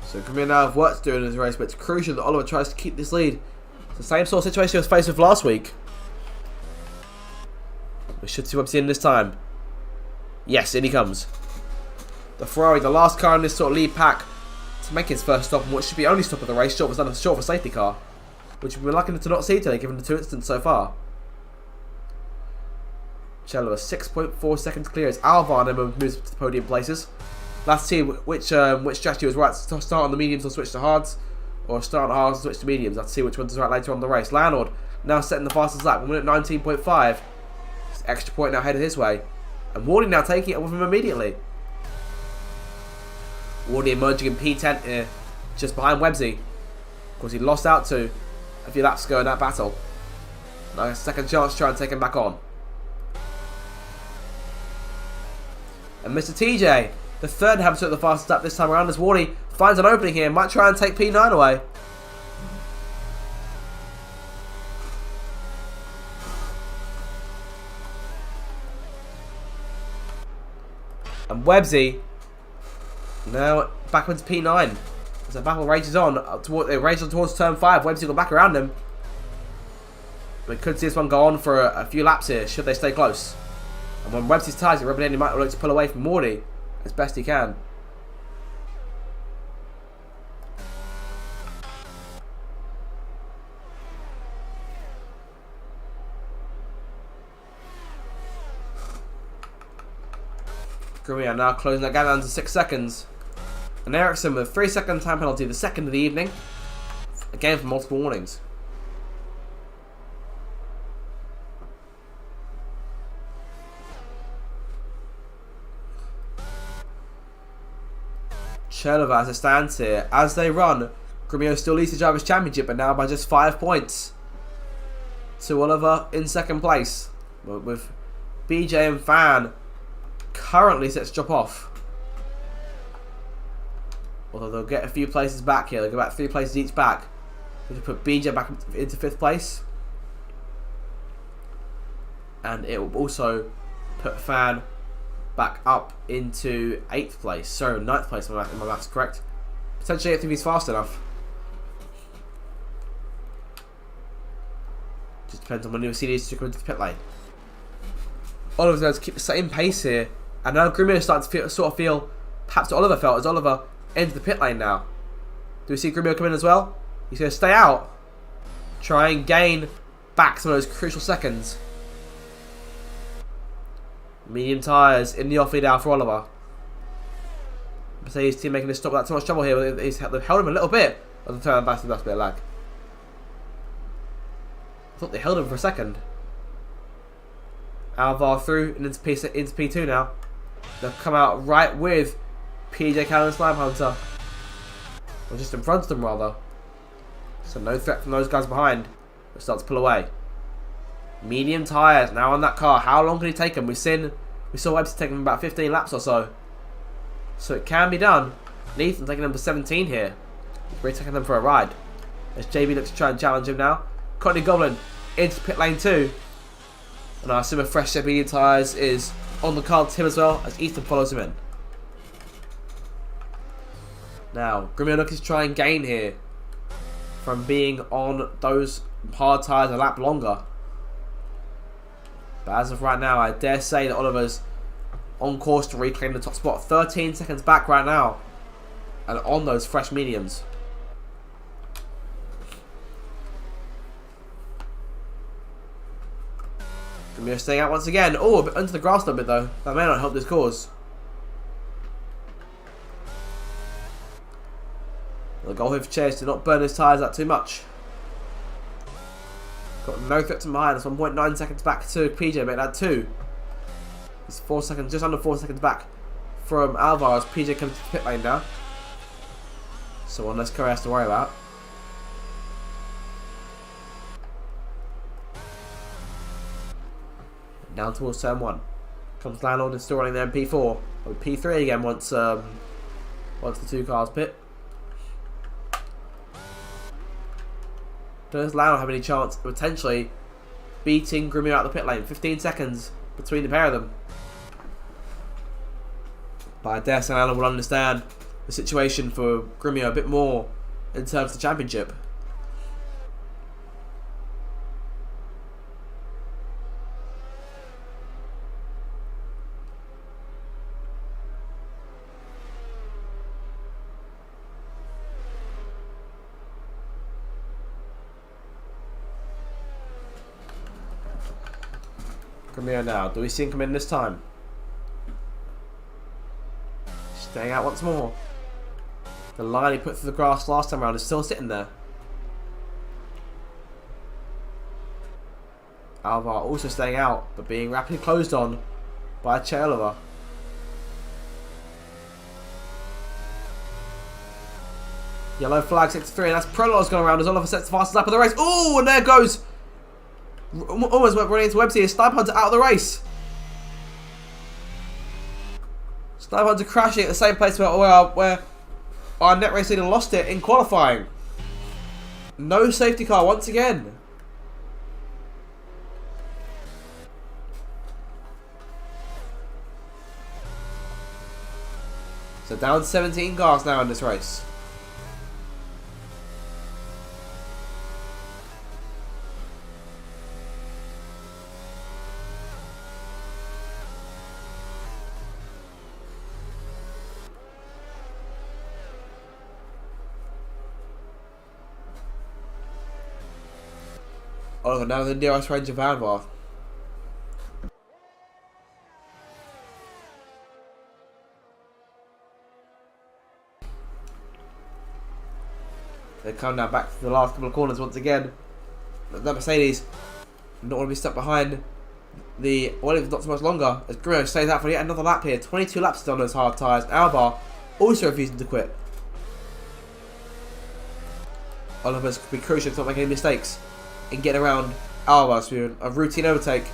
So Grumio now have work to do in this race, but it's crucial that Oliver tries to keep this lead. It's the same sort of situation he was faced with last week. We should see Webster in this time. Yes, in he comes. The Ferrari, the last car in this sort of lead pack to make his first stop, and what should be only stop of the race, short of a safety car, which we've been lucky to not see today, given the 2 incidents so far. Cello is 6.4 seconds clear as Alvar moves to the podium places. Let's see which strategy was right. Start on the mediums or switch to hards, or start on hards and switch to mediums. Let's see which one's right later on in the race. Landlord now setting the fastest lap, 1 minute 19.5. Extra point now headed his way. And Wardy now taking it with him immediately. Wardy emerging in P10 here, just behind Websy. Of course, he lost out to a few laps ago in that battle. Now a second chance to try and take him back on. And Mr. TJ, the third hamster at the fastest lap this time around, as Wardy finds an opening here, might try and take P9 away. And Websy now back into P9 as the battle rages on towards turn 5. Websy got back around him. We could see this one go on for a few laps here, should they stay close. And when Websy's tyres are rubbing in, he might look to pull away from Wardy as best he can. Grumio now closing that gap down to 6 seconds. And Ericsson with a 3-second time penalty, the second of the evening. Again for multiple warnings. Cherlova as it stands here. As they run, Grumio still leads the Drivers' Championship, but now by just 5 points to Oliver in second place. With BJ and Fan currently set to drop off. Although they'll get a few places back here. They'll go back 3 places each back. We'll put BJ back into 5th place. And it will also put Fan back up into 8th place. So 9th place, if my maths correct. Potentially 8th if he's fast enough. Just depends on when you see these to come into the pit lane. Oliver's going to keep the same pace here. And now Grumio is starting to feel perhaps what Oliver felt as Oliver enters the pit lane now. Do we see Grumio come in as well? He's going to stay out. Try and gain back some of those crucial seconds. Medium tyres in the off-lead now for Oliver. Mercedes team making this stop without too much trouble here. They've held him a little bit. On the turn back to the bit of lag. I thought they held him for a second. Alvar through and into P2 now. They'll come out right with PJ Callan and Slime Hunter. Or just in front of them rather. So no threat from those guys behind. They'll start to pull away. Medium tyres now on that car. How long can he take them? We saw Webster taking them about 15 laps or so. So it can be done. Nathan taking them to 17 here. He's really taking them for a ride. As JB looks to try and challenge him now. Courtney Goblin into pit lane 2. And I assume a fresh set of medium tyres is on the cards to him as well, as Easton follows him in. Now, Grumio looking to try and gain here from being on those hard tyres a lap longer. But as of right now, I dare say that Oliver's on course to reclaim the top spot. 13 seconds back right now. And on those fresh mediums. Grimio staying out once again. Oh, a bit under the grass a little bit though. That may not help this cause. The goal here for Chase to not burn his tyres out too much. Got no threat from behind. It's 1.9 seconds back to PJ. Make that 2. It's 4 seconds, just under 4 seconds back from Alvar as PJ comes to the pit lane now. So one less car has to worry about. Down towards turn 1. Comes Landlord and still running the MP4. Or P3 again once the 2 cars pit. Does Landlord have any chance of potentially beating Grimio out of the pit lane? 15 seconds between the pair of them. But I dare say Landlord will understand the situation for Grimio a bit more in terms of the championship. Grimio now. Do we see him come in this time? Staying out once more. The line he put through the grass last time around is still sitting there. Alvar also staying out, but being rapidly closed on by Chelova. Yellow flag 63, and that's Prolog's gone around as Oliver sets the fastest lap of the race. Oh, and there goes. Almost went running into Webster. Sniper Hunter out of the race. Sniper Hunter crashing at the same place where our net race leader lost it in qualifying. No safety car once again. So down 17 cars now in this race. Oh, now the nearest range of Alvar. They come now back to the last couple of corners once again. But that Mercedes not want to be stuck behind the Williams not so much longer as Grimio stays out for yet another lap here. 22 laps on those hard tyres. Alvar also refusing to quit. Oliver's could be crucial to not make any mistakes in getting around Alvar. So a routine overtake.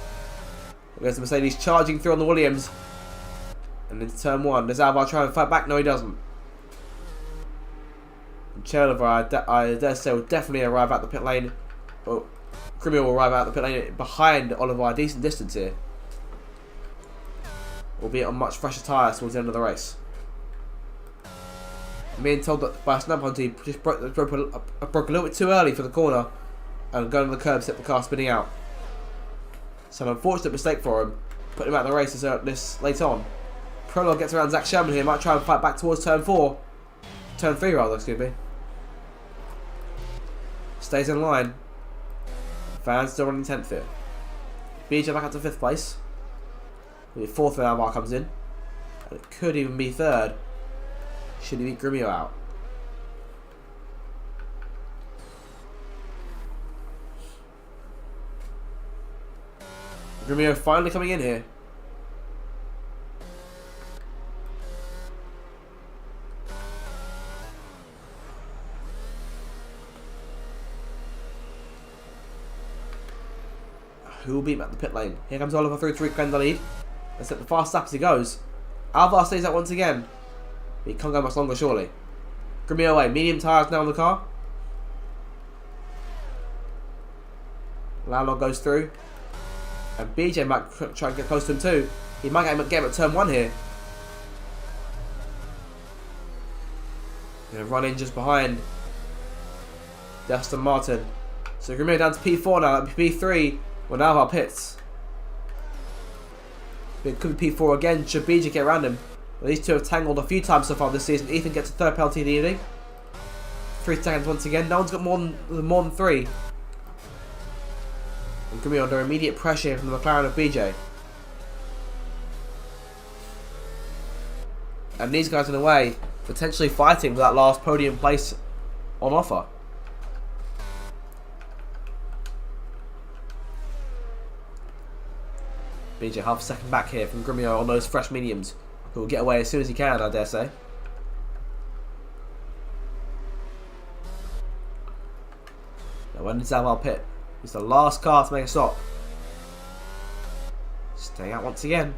There's the Mercedes charging through on the Williams. And into turn 1. Does Alvar try and fight back? No, he doesn't. Chelova, I dare say, will definitely arrive at the pit lane. Well, Grimio will arrive at the pit lane behind Oliver a decent distance here. Albeit on much fresher tyres towards the end of the race. I'm being told that by Sniper Hunter he just broke a little bit too early for the corner and going to the curb set the car spinning out. So an unfortunate mistake for him, putting him out of the race this late on. Prolog gets around Zach Sherman here, might try and fight back towards turn 4. Turn 3 rather, excuse me. Stays in line. Fans still running 10th here. BJ back up to 5th place. The 4th when Alvar comes in. And it could even be 3rd. Should he beat Grimio out. Grimio finally coming in here. Who will beat him at the pit lane? Here comes Oliver through to reclaim the lead. And set the fast lap as he goes. Alvar stays out once again. He can't go much longer, surely. Grimio away. Medium tyres now on the car. Landlord goes through. And BJ might try and get close to him too. He might get him at turn 1 here. Gonna run in just behind Aston Martin. So Grimio down to P4 now. That'll be P3 when Alvar pits. It could be P4 again. Should BJ get around him? Well, these two have tangled a few times so far this season. Ethan gets a 3rd penalty in the evening. 3 seconds once again. No one's got more than 3. And Grimmy under immediate pressure from the McLaren of BJ. And these guys in a way, potentially fighting for that last podium place on offer. BJ half a second back here from Grimmy on those fresh mediums, who will get away as soon as he can, I dare say. Now when does Alvar pit? He's the last car to make a stop. Staying out once again.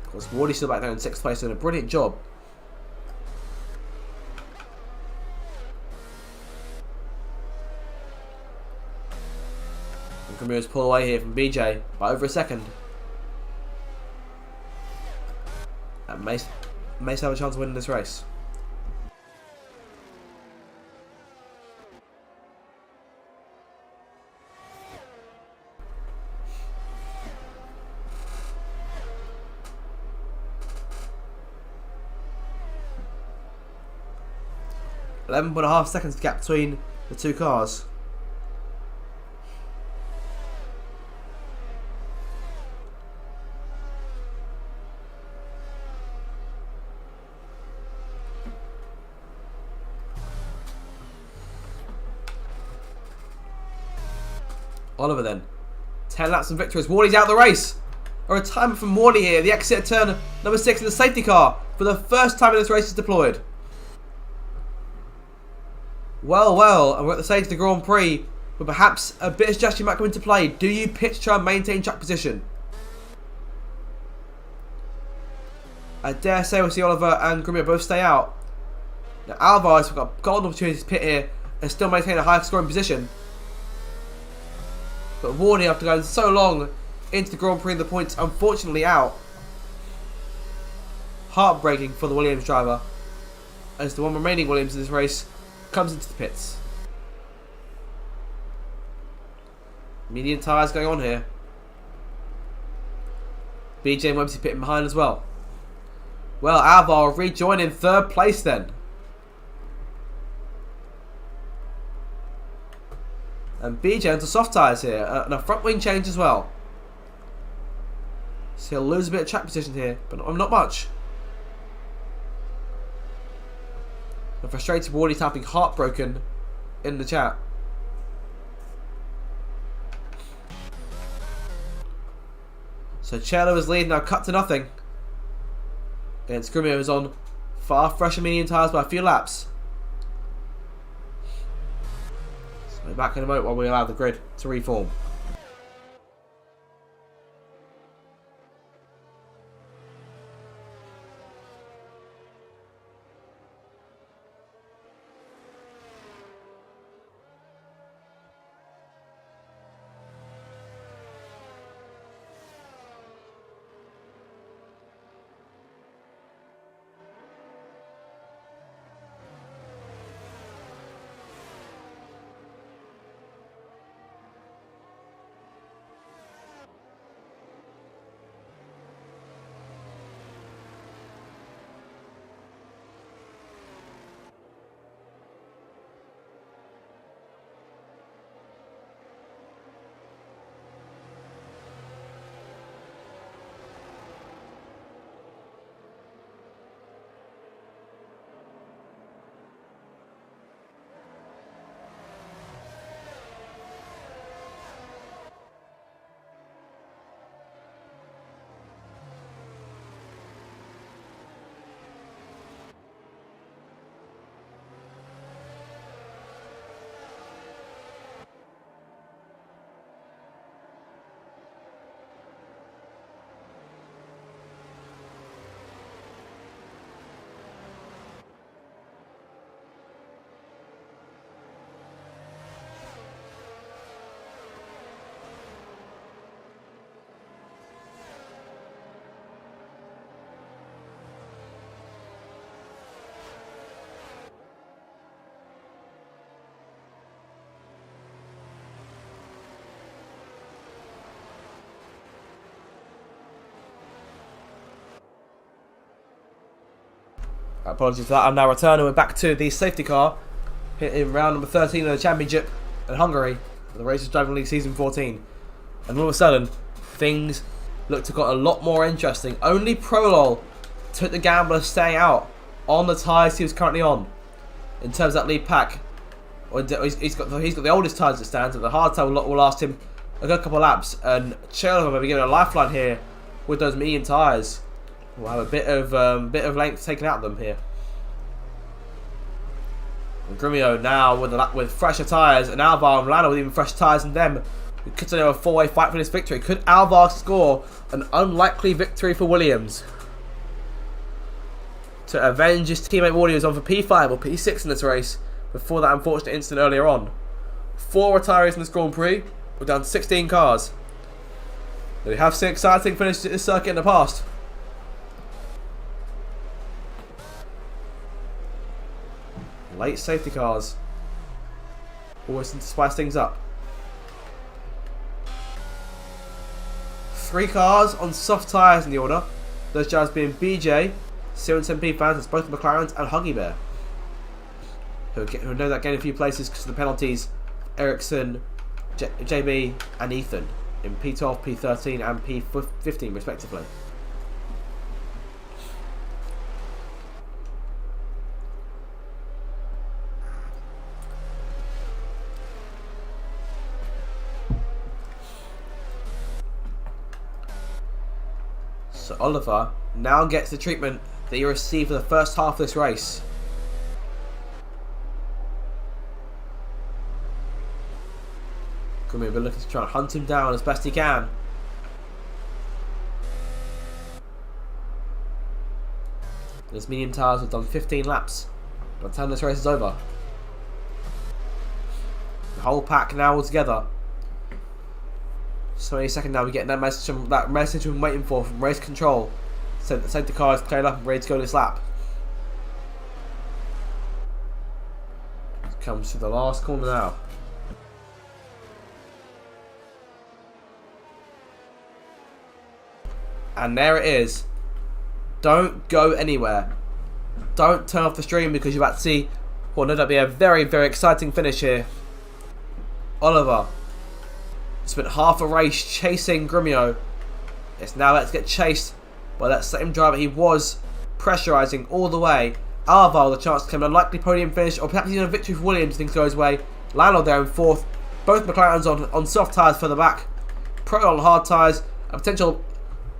Of course, Wardy's still back there in 6th place, doing a brilliant job. And Grimmir's pull away here from BJ by over a second. And may still have a chance of winning this race. .5 seconds gap between the two cars. Oliver then. 10 laps and victories. Wardy's out of the race. A retirement from Wardy here. The exit at turn number 6 in the safety car for the first time in this race is deployed. Well, and we're at the stage of the Grand Prix where perhaps a bit of strategy might come into play. Do you pit to try and maintain track position? I dare say we'll see Oliver and Grimmy both stay out. Now Alvarez have got golden opportunity to pit here and still maintain a high scoring position. But Wardy, after going so long into the Grand Prix, the points unfortunately out. Heartbreaking for the Williams driver, as the one remaining Williams in this race comes into the pits. Medium tyres going on here. BJ and Webster pitting behind as well. Well, Alvar rejoin in 3rd place then. And BJ onto soft tyres here, and a front wing change as well. So he'll lose a bit of track position here, but not much. A frustrated Wardy tapping heartbroken in the chat. So Cello is leading now, cut to nothing. And Scrimio is on far fresher medium tyres by a few laps. So we're back in a moment while we allow the grid to reform. Apologies for that, I'm now returning. We're back to the safety car in round number 13 of the championship. in Hungary for the Racers Driving League Season 14. And all of a sudden, things looked to got a lot more interesting. Only Prolol took the gamble of staying out on the tyres he was currently on. In terms of that lead pack, he's got the oldest tyres that stands, but the hard tyre will last him a good couple of laps. And Cheryl's will be given a lifeline here with those medium tyres. We'll have a bit of length taken out of them here. And Grumio now with fresher tyres, and Alvar and Lano with even fresher tyres than them. We could see a four-way fight for this victory. Could Alvar score an unlikely victory for Williams to avenge his teammate Williams on for P5 or P6 in this race before that unfortunate incident earlier on? 4 retirees in this Grand Prix. We're down to 16 cars. We have seen exciting finishes at this circuit in the past. Late safety cars. Always to spice things up. 3 cars on soft tyres in the order. Those drivers being BJ, 710p fans, that's both the McLarens, and Huggy Bear, who know that gain a few places because of the penalties. Ericsson, JB, and Ethan in P12, P13, and P15 respectively. So Oliver now gets the treatment that he received for the first half of this race. Grimmy will be looking to try and hunt him down as best he can. Those medium tyres have done 15 laps by the time this race is over. The whole pack now all together. So any second now we get that message we've been waiting for from race control. So the safety car is cleared up and ready to go this lap. It comes to the last corner now. And there it is. Don't go anywhere. Don't turn off the stream because you're about to see what will no doubt be a very, very exciting finish here. Oliver spent half a race chasing Grumio. It's now let's get chased by that same driver he was pressurising all the way. Alvar with a chance to come an unlikely podium finish, or perhaps even a victory for Williams if things go his way. Lano there in 4th. Both McLarens on soft tyres further back. Pro on hard tyres. A potential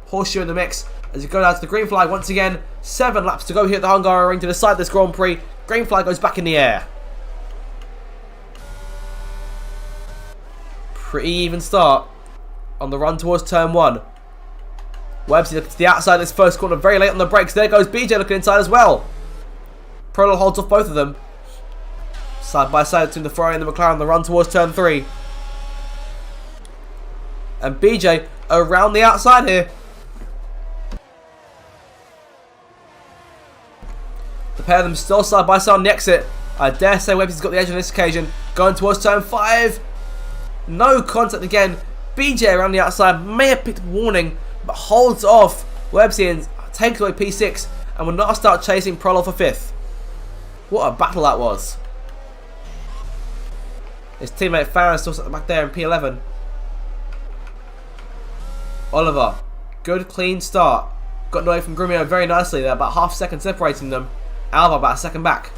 horseshoe in the mix as you go down to the green flag once again. 7 laps to go here at the Hungary ring to decide this Grand Prix. Green flag goes back in the air. Pretty even start on the run towards turn 1. Webster looking to the outside of this first corner, very late on the brakes. There goes BJ looking inside as well. Prolol holds off both of them. Side by side between the Ferrari and the McLaren, the run towards turn 3. And BJ around the outside here. The pair of them still side by side on the exit. I dare say Webster's got the edge on this occasion. Going towards turn 5. No contact again. BJ around the outside may have picked up a warning, but holds off Webster and takes away P6 and will not start chasing Prolol for 5th. What a battle that was. His teammate Farron still sat back there in P11. Oliver, good clean start. Got away from Grumio very nicely there, about half a second separating them. Alva about a second back.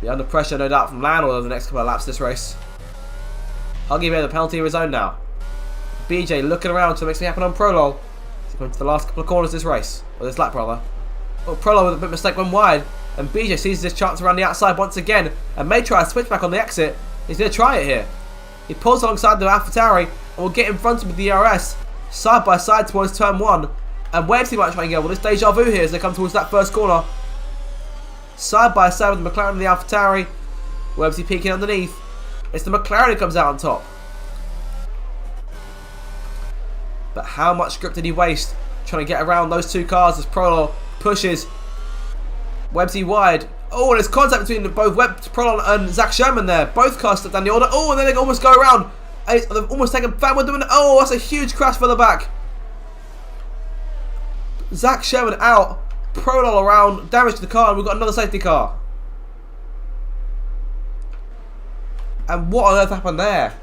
Be under pressure, no doubt, from Lano over the next couple of laps this race. Huggy Bear the penalty of his own now. BJ looking around to makes me happen on Prolol. He's going to the last couple of corners this race, or this lap rather. Well, Prolol with a bit of mistake went wide, and BJ seizes his chance around the outside once again, and may try a switchback on the exit. He's going to try it here. He pulls alongside the AlphaTauri and will get in front of him with the DRS, side by side towards turn 1. And where's he might try and go? Well, this deja vu here as they come towards that first corner. Side by side with the McLaren and the AlphaTauri. Where's he peeking underneath? It's the McLaren who comes out on top. But how much grip did he waste trying to get around those two cars as Prolol pushes Websy wide? Oh, and there's contact between both Prolol and Zach Sherman there. Both cars step down the order. Oh, and then they almost go around. They've almost taken Fan with them. Oh, that's a huge crash for the back. Zach Sherman out. Prolol around. Damage to the car, and we've got another safety car. And what on earth happened there?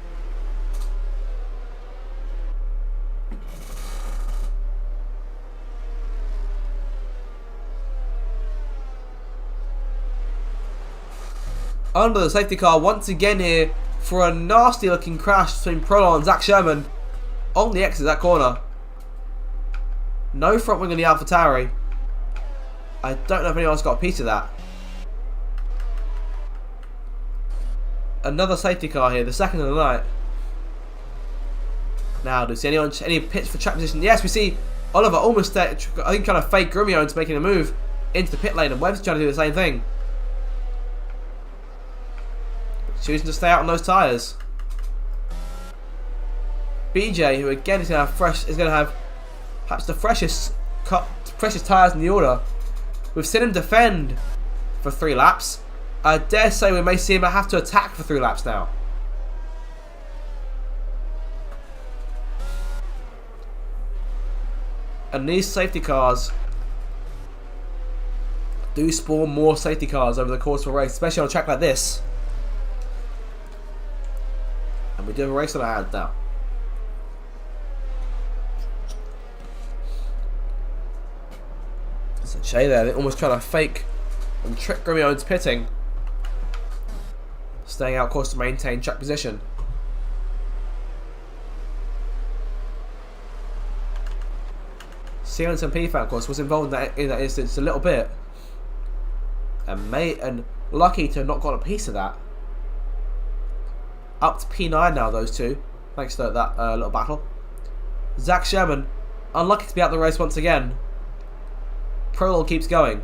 Under the safety car once again here for a nasty looking crash between Prolon and Zach Sherman on the exit of that corner. No front wing on the AlphaTauri. I don't know if anyone's got a piece of that. Another safety car here, the second of the night. Now, do we see any pits for track position? Yes, we see Oliver almost there, I think trying to fake Grumio into making a move into the pit lane, and Webb's trying to do the same thing. Choosing to stay out on those tyres. BJ, who again is going to have perhaps the freshest tyres in the order. We've seen him defend for 3 laps. I dare say we may see him have to attack for 3 laps now. And these safety cars do spawn more safety cars over the course of a race, especially on a track like this. And we do have a race on our hands now. So Shay there, they're almost trying to fake and trick Grumio into pitting. Staying out course to maintain track position. Siemens and P-Fan, of course, was involved in that instance a little bit. And lucky to have not got a piece of that. Up to P9 now, those two, thanks to that little battle. Zach Sherman, unlucky to be out the race once again. Prolog keeps going.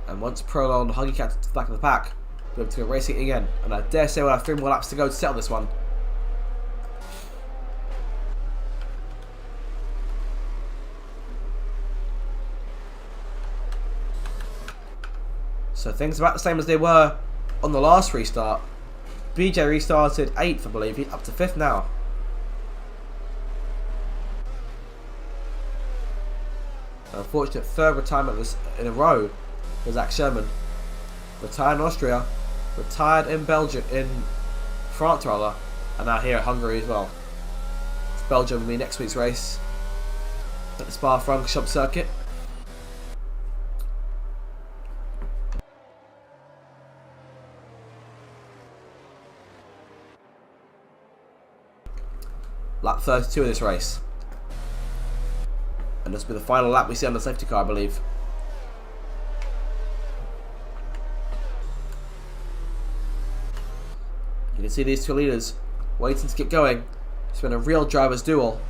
And once Prolog and Huggy Cat to the back of the pack, we're able to go racing again. And I dare say we'll have 3 more laps to go to settle this one. So things about the same as they were on the last restart. BJ restarted 8th, I believe. He's up to 5th now. An unfortunate 3rd retirement in a row for Zach Sherman. Retired in Austria, retired in Belgium, in France rather, and now here at Hungary as well. Belgium will be next week's race at the Spa-Francorchamps circuit. Lap 32 of this race. And this will be the final lap we see on the safety car, I believe. You can see these 2 leaders waiting to get going. It's been a real driver's duel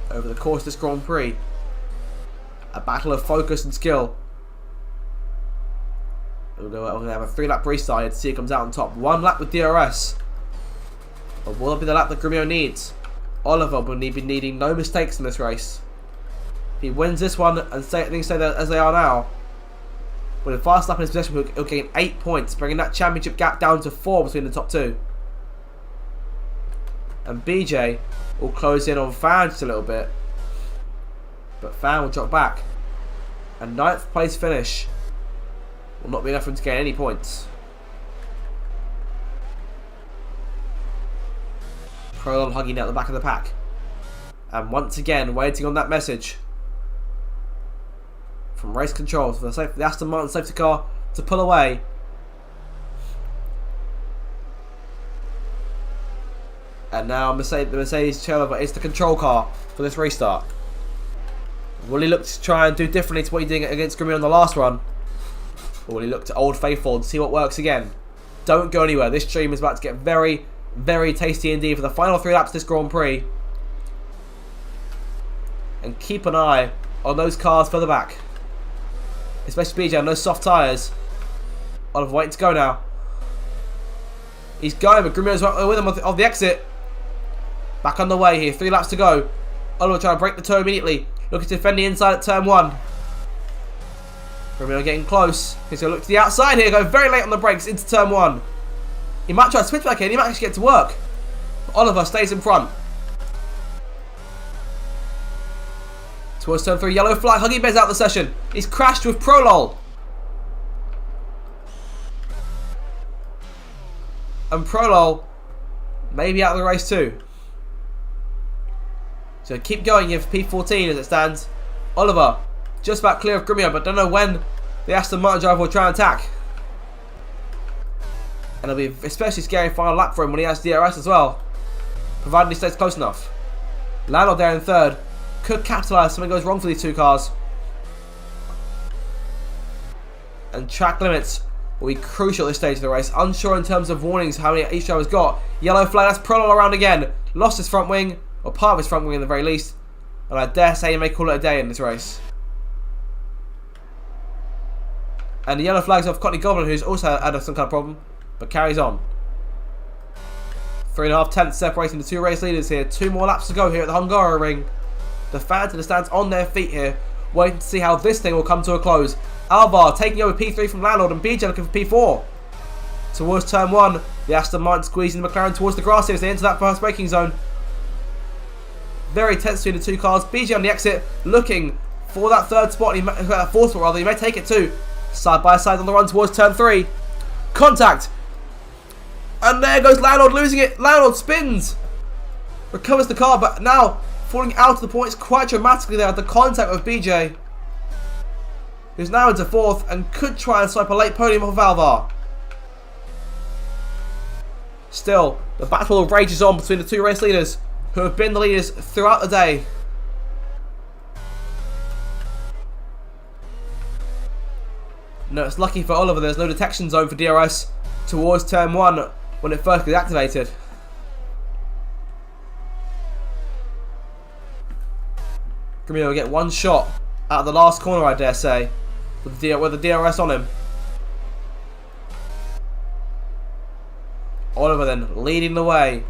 over the course of this Grand Prix. A battle of focus and skill. We're going to have a 3-lap restart here to see who comes out on top. 1 lap with DRS. But will it be the lap that Grumio needs? Oliver will be needing no mistakes in this race. If he wins this one and things stay as they are now, with a fast lap in his possession, he'll gain 8 points, bringing that championship gap down to 4 between the top 2. And BJ will close in on Fan just a little bit, but Fan will drop back. A 9th place finish will not be enough for him to gain any points. Prolon hugging out the back of the pack. And once again, waiting on that message from race control for the Aston Martin safety car to pull away. And now the Mercedes Challenger is the control car for this restart. Will he look to try and do differently to what he did against Grumio on the last run? Or will he look to Old Faithful and see what works again? Don't go anywhere. This stream is about to get very, very tasty indeed for the final 3 laps of this Grand Prix. And keep an eye on those cars further back. Especially BJ on those soft tyres. Oliver waiting to go now. He's going, but Grumio's with him off the exit. Back on the way here, 3 laps to go. Oliver trying to break the toe immediately. Looking to defend the inside at turn 1. Grumio getting close. He's going to look to the outside here, going very late on the brakes into turn 1. He might try to switch back in, he might actually get to work. But Oliver stays in front. Towards turn 3, yellow flag. Huggy Bear's out of the session. He's crashed with Prolol. And Prolol may be out of the race too. So keep going here for P14 as it stands. Oliver just about clear of Grumio, but don't know when the Aston Martin driver will try and attack. And it'll be especially scary final lap for him when he has DRS as well, providing he stays close enough. Lando there in third. Could capitalise if something goes wrong for these two cars. And track limits will be crucial at this stage of the race. Unsure in terms of warnings how many each driver's got. Yellow flag, that's Prolol around again. Lost his front wing, or part of his front wing at the very least. And I dare say he may call it a day in this race. And the yellow flag's off Courtney Goblin, who's also had some kind of problem, but carries on. 3.5 tenths separating the two race leaders here. 2 more laps to go here at the Hungaroring. The fans in the stands on their feet here, waiting to see how this thing will come to a close. Alvar taking over P3 from Landlord, and BJ looking for P4. Towards turn 1, the Aston Martin squeezing the McLaren towards the grass here as they enter that first braking zone. Very tense between the two cars. BJ on the exit, looking for that third spot, fourth spot rather. He may take it too. Side by side on the run towards turn 3. Contact! And there goes Landlord, losing it. Landlord spins. Recovers the car, but now falling out of the points quite dramatically there at the contact with BJ, who's now into 4th and could try and swipe a late podium off of Alvar. Still, the battle rages on between the two race leaders, who have been the leaders throughout the day. No, it's lucky for Oliver there's no detection zone for DRS towards turn 1 when it first gets activated. Grumio will get one shot out of the last corner, I dare say, with the DRS on him. Oliver then leading the way.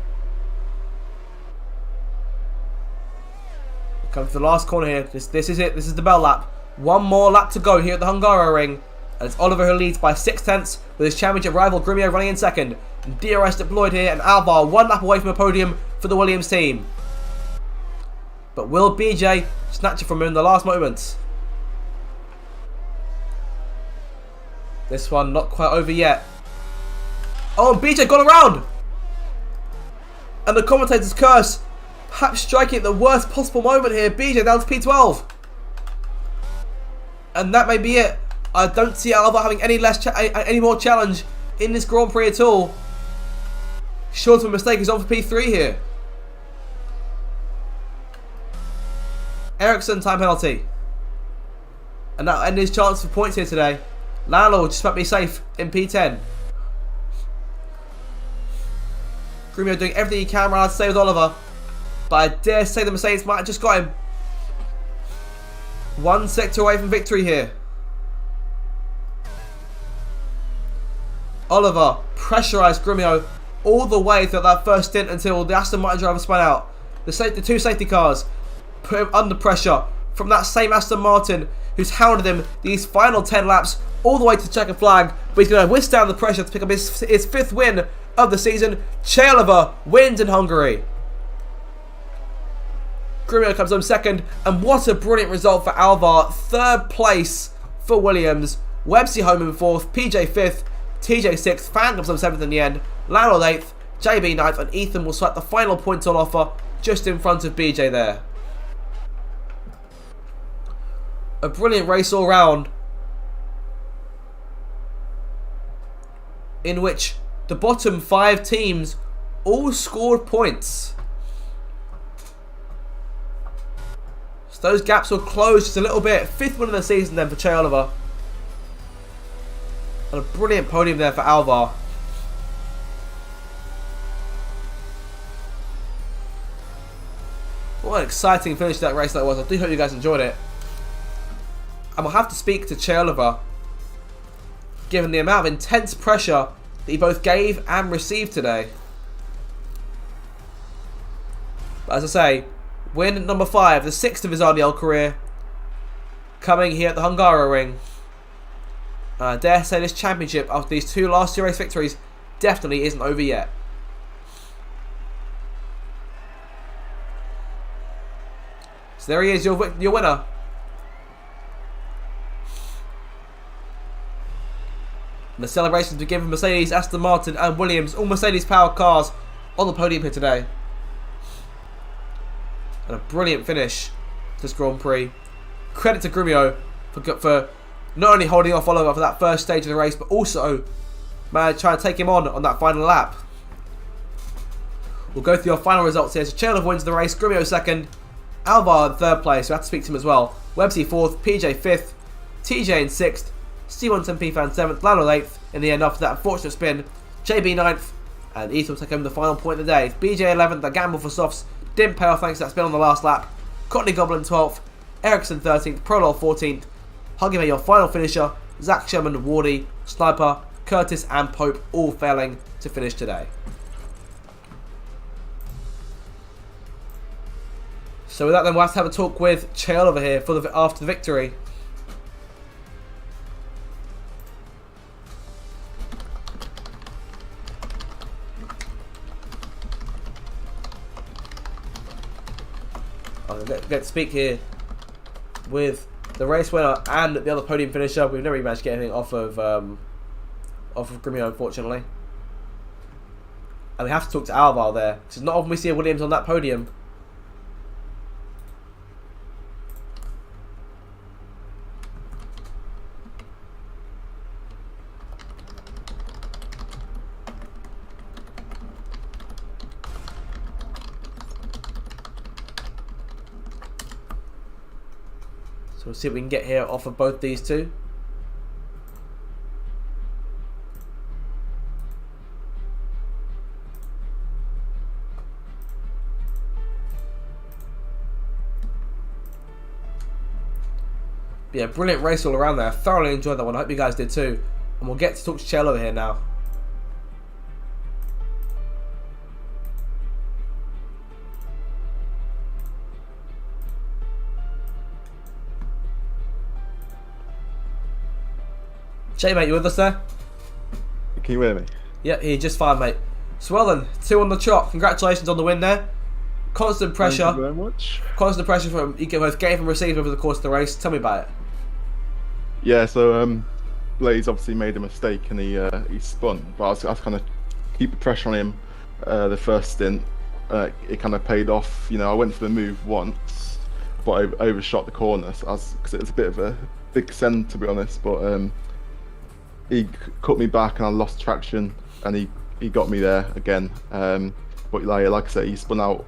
Comes to the last corner here. This is it. This is the bell lap. One more lap to go here at the Hungaroring. And it's Oliver who leads by 6 tenths with his championship rival Grumio running in second. And DRS deployed here, and Alvar 1 lap away from a podium for the Williams team. But will BJ snatch it from him in the last moments? This one not quite over yet. Oh, and BJ got around! And the commentator's curse perhaps striking at the worst possible moment here. BJ down to P12. And that may be it. I don't see Alvar having any more challenge in this Grand Prix at all. Short of a mistake, he's on for P3 here. Ericsson time penalty. And that'll end his chance for points here today. Landlord just might be safe in P10. Grumio doing everything he can around to stay with Oliver. But I dare say the Mercedes might have just got him. 1 sector away from victory here. Oliver pressurised Grumio all the way through that first stint until the Aston Martin driver spun out. The two safety cars put him under pressure from that same Aston Martin who's hounded him these final 10 laps all the way to the checkered flag, but he's going to withstand the pressure to pick up his 5th win of the season. Chalova wins in Hungary. Grumio comes home second, and what a brilliant result for Alvar. 3rd place for Williams. Websey home in 4th, PJ 5th, TJ 6th, Fan comes home 7th in the end, Landlord 8th, JB 9th, and Ethan will swipe the final points on offer just in front of BJ there. A brilliant race all round, in which the bottom 5 teams all scored points. So those gaps will close just a little bit. 5th win of the season then for Che Oliver. And a brilliant podium there for Alvar. What an exciting finish to that race that was. I do hope you guys enjoyed it. And we'll have to speak to Che Oliver, given the amount of intense pressure that he both gave and received today. But as I say, win number 5, the 6th of his RDL career, coming here at the Hungaroring. I dare say this championship, after these 2 last 2 race victories, definitely isn't over yet. So there he is, your winner. And the celebrations begin for Mercedes, Aston Martin and Williams. All Mercedes powered cars on the podium here today. And a brilliant finish to this Grand Prix. Credit to Grumio for not only holding off Oliver for that first stage of the race, but also trying to take him on that final lap. We'll go through your final results here. So Chandler wins the race, Grumio second, Alvar in third place, we have to speak to him as well. Websy fourth, PJ fifth, TJ in sixth, C110P fan seventh, Lionel eighth. In the end, after that unfortunate spin, JB ninth, and Ethan will take home the final point of the day. BJ 11th, the gamble for softs didn't pay off thanks to that spin on the last lap. Courtney Goblin 12th, Ericsson 13th, Prolol 14th. Huggy your final finisher, Zach Sherman, Wardy, Sniper, Curtis and Pope all failing to finish today. So with that then, we'll have to have a talk with Chael over here after the victory. I'm going to get to speak here with the race winner and the other podium finisher. We've never really managed to get anything off of Grumio, unfortunately. And we have to talk to Alvar there, because it's not often we see a Williams on that podium. So we'll see what we can get here off of both these two. But yeah, brilliant race all around there. I thoroughly enjoyed that one. I hope you guys did too. And we'll get to talk to Chael over here now. Jay, mate, you with us there?
Can you hear me?
Yeah, here, just fine, mate. So well then, 2 on the trot. Congratulations on the win there. Constant pressure.
Thank you very much.
Constant pressure from both gave and received over the course of the race. Tell me about it.
Yeah, so Blaze obviously made a mistake and he spun, but I was kind of keep the pressure on him. The first stint, it kind of paid off. You know, I went for the move once, but I overshot the corner because it was a bit of a big send to be honest. But he cut me back and I lost traction, and he got me there again. But like I say, he spun out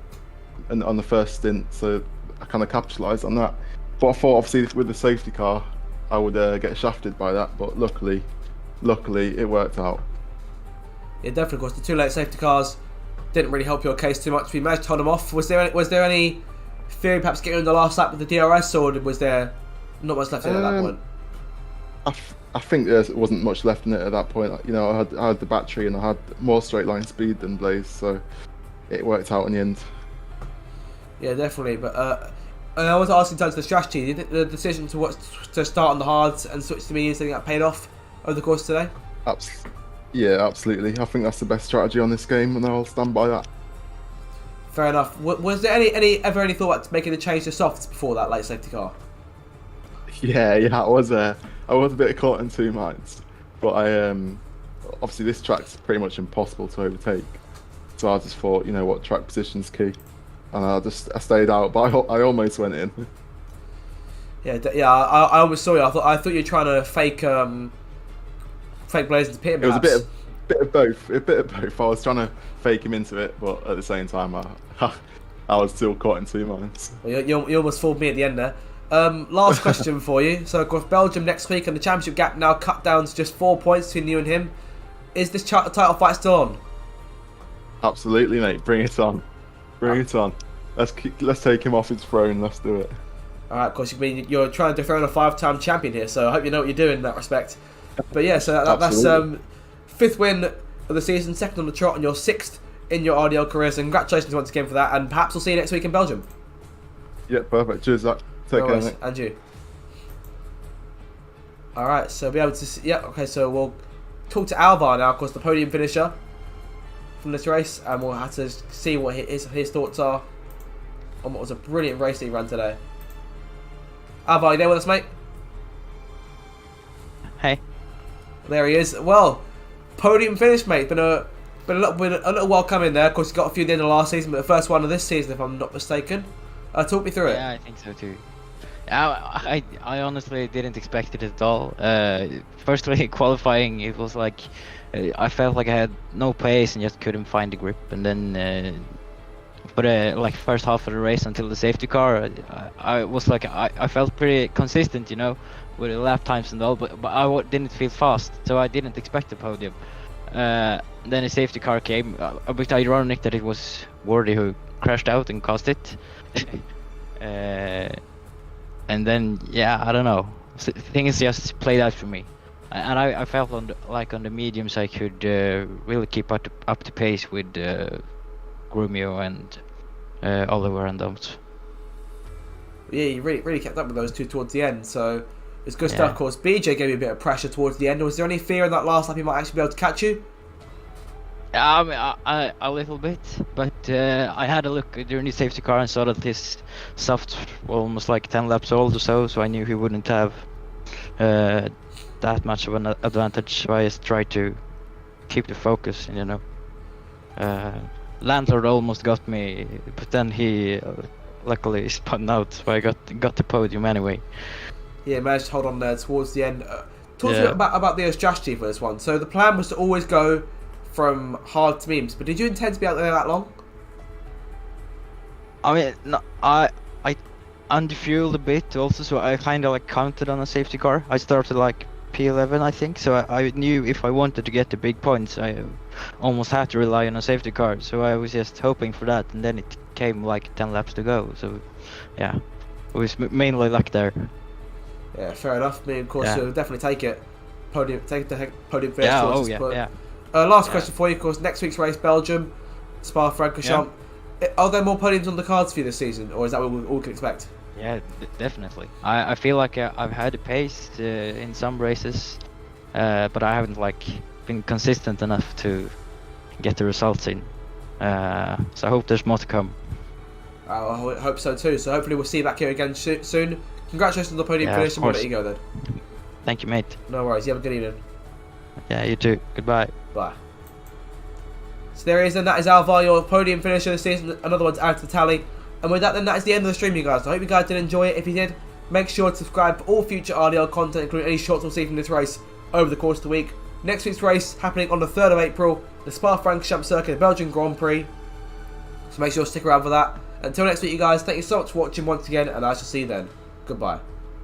on the first stint, so I kind of capitalised on that. But I thought obviously with the safety car I would get shafted by that, but luckily it worked out.
Yeah, definitely. Of course, the 2 late safety cars didn't really help your case too much. We managed to hold them off. Was there any theory perhaps getting on the last lap with the DRS, or was there not much left in it at that point?
I think there wasn't much left in it at that point. You know, I had the battery and I had more straight line speed than Blaze, so it worked out in the end.
Yeah, definitely. But I want to ask in terms of the strategy. Do you think the decision to start on the hards and switch to mediums, think that paid off over the course of today?
Yeah, absolutely. I think that's the best strategy on this game, and I'll stand by that.
Fair enough. Was there ever any thought about making a change to softs before that late safety car?
Yeah, I was a bit caught in 2 minds, but I obviously this track's pretty much impossible to overtake, so I just thought, you know what, track position's key, and I stayed out, but I almost went in.
Yeah. I almost saw you. I thought you were trying to fake Blaze into pit.
It was a bit of both. I was trying to fake him into it, but at the same time, I was still caught in 2 minds.
Well, you almost fooled me at the end there. Last question for you. So, of course, Belgium next week, and the championship gap now cut down to just 4 points between you and him. Is this title fight still on?
Absolutely, mate. Bring it on. Bring it on. Let's take him off his throne. Let's do it.
All right, of course. You're trying to dethrone a 5-time champion here, so I hope you know what you're doing in that respect. But yeah, so that's 5th win of the season, 2nd on the trot, and your 6th in your RDL career. So congratulations once again for that, and perhaps we'll see you next week in Belgium.
Yeah, perfect. Cheers, Zach. Take care, mate.
And you. Alright, so be able to see, yeah, okay, so we'll talk to Alvar now, of course, the podium finisher from this race, and we'll have to see what his thoughts are on what was a brilliant race that he ran today. Alvar, you there with us, mate?
Hey.
There he is. Well, podium finish, mate. Been a little while coming there. Of course, he got a few at the end of last season, but the first one of this season, if I'm not mistaken. Talk me through it.
Yeah, I think so too. I honestly didn't expect it at all. Firstly, qualifying, it was like I felt like I had no pace and just couldn't find the grip. And then, like first half of the race until the safety car, I was like I felt pretty consistent, you know, with the lap times and all. But I didn't feel fast, so I didn't expect the podium. Then the safety car came. A bit ironic that it was Wardy who crashed out and caused it. And then, yeah, I don't know. Things just played out for me, and I felt on the mediums I could really keep up the pace with Grumio and Oliver and those.
Yeah, you really kept up with those two towards the end, so it's good stuff. Of course, BJ gave you a bit of pressure towards the end. Was there any fear in that last lap he might actually be able to catch you?
I mean, a little bit, but I had a look during the safety car and saw that his soft almost like 10 laps old or so I knew he wouldn't have that much of an advantage, so I just tried to keep the focus, you know. Landlord almost got me, but then he luckily spun out, so I got the podium anyway.
Yeah, managed to hold on there towards the end. Talk to me about the strategy for this one. So the plan was to always go from hard to mediums, but did you intend to be out there that long?
I mean, no, I underfueled a bit also, so I kind of like counted on a safety car. I started like P11, I think, so I knew if I wanted to get the big points, I almost had to rely on a safety car. So I was just hoping for that, and then it came like 10 laps to go. So yeah, it was mainly luck there.
Yeah, fair enough. Me, of course, you'll definitely take it. Take the podium finish.
Yeah,
last question for you, of course. Next week's race, Belgium, Spa-Francorchamps. Are there more podiums on the cards for you this season, or is that what we all can expect?
Yeah, definitely. I feel like I've had a pace in some races, but I haven't like been consistent enough to get the results in. So I hope there's more to come.
I hope so too. So hopefully we'll see you back here again soon. Congratulations on the podium finish, and we'll let you go then.
Thank you, mate.
No worries. You have a good evening.
Yeah, you too. Goodbye.
Bye. So there he is, and that is Alvar, your podium finisher this season. Another one to add to the tally. And with that, then that is the end of the stream, you guys. I hope you guys did enjoy it. If you did, make sure to subscribe for all future RDL content, including any shots we'll see from this race over the course of the week. Next week's race happening on the 3rd of April, the Spa-Francorchamps Circuit, the Belgian Grand Prix. So make sure to stick around for that. Until next week, you guys, thank you so much for watching once again, and I shall see you then. Goodbye.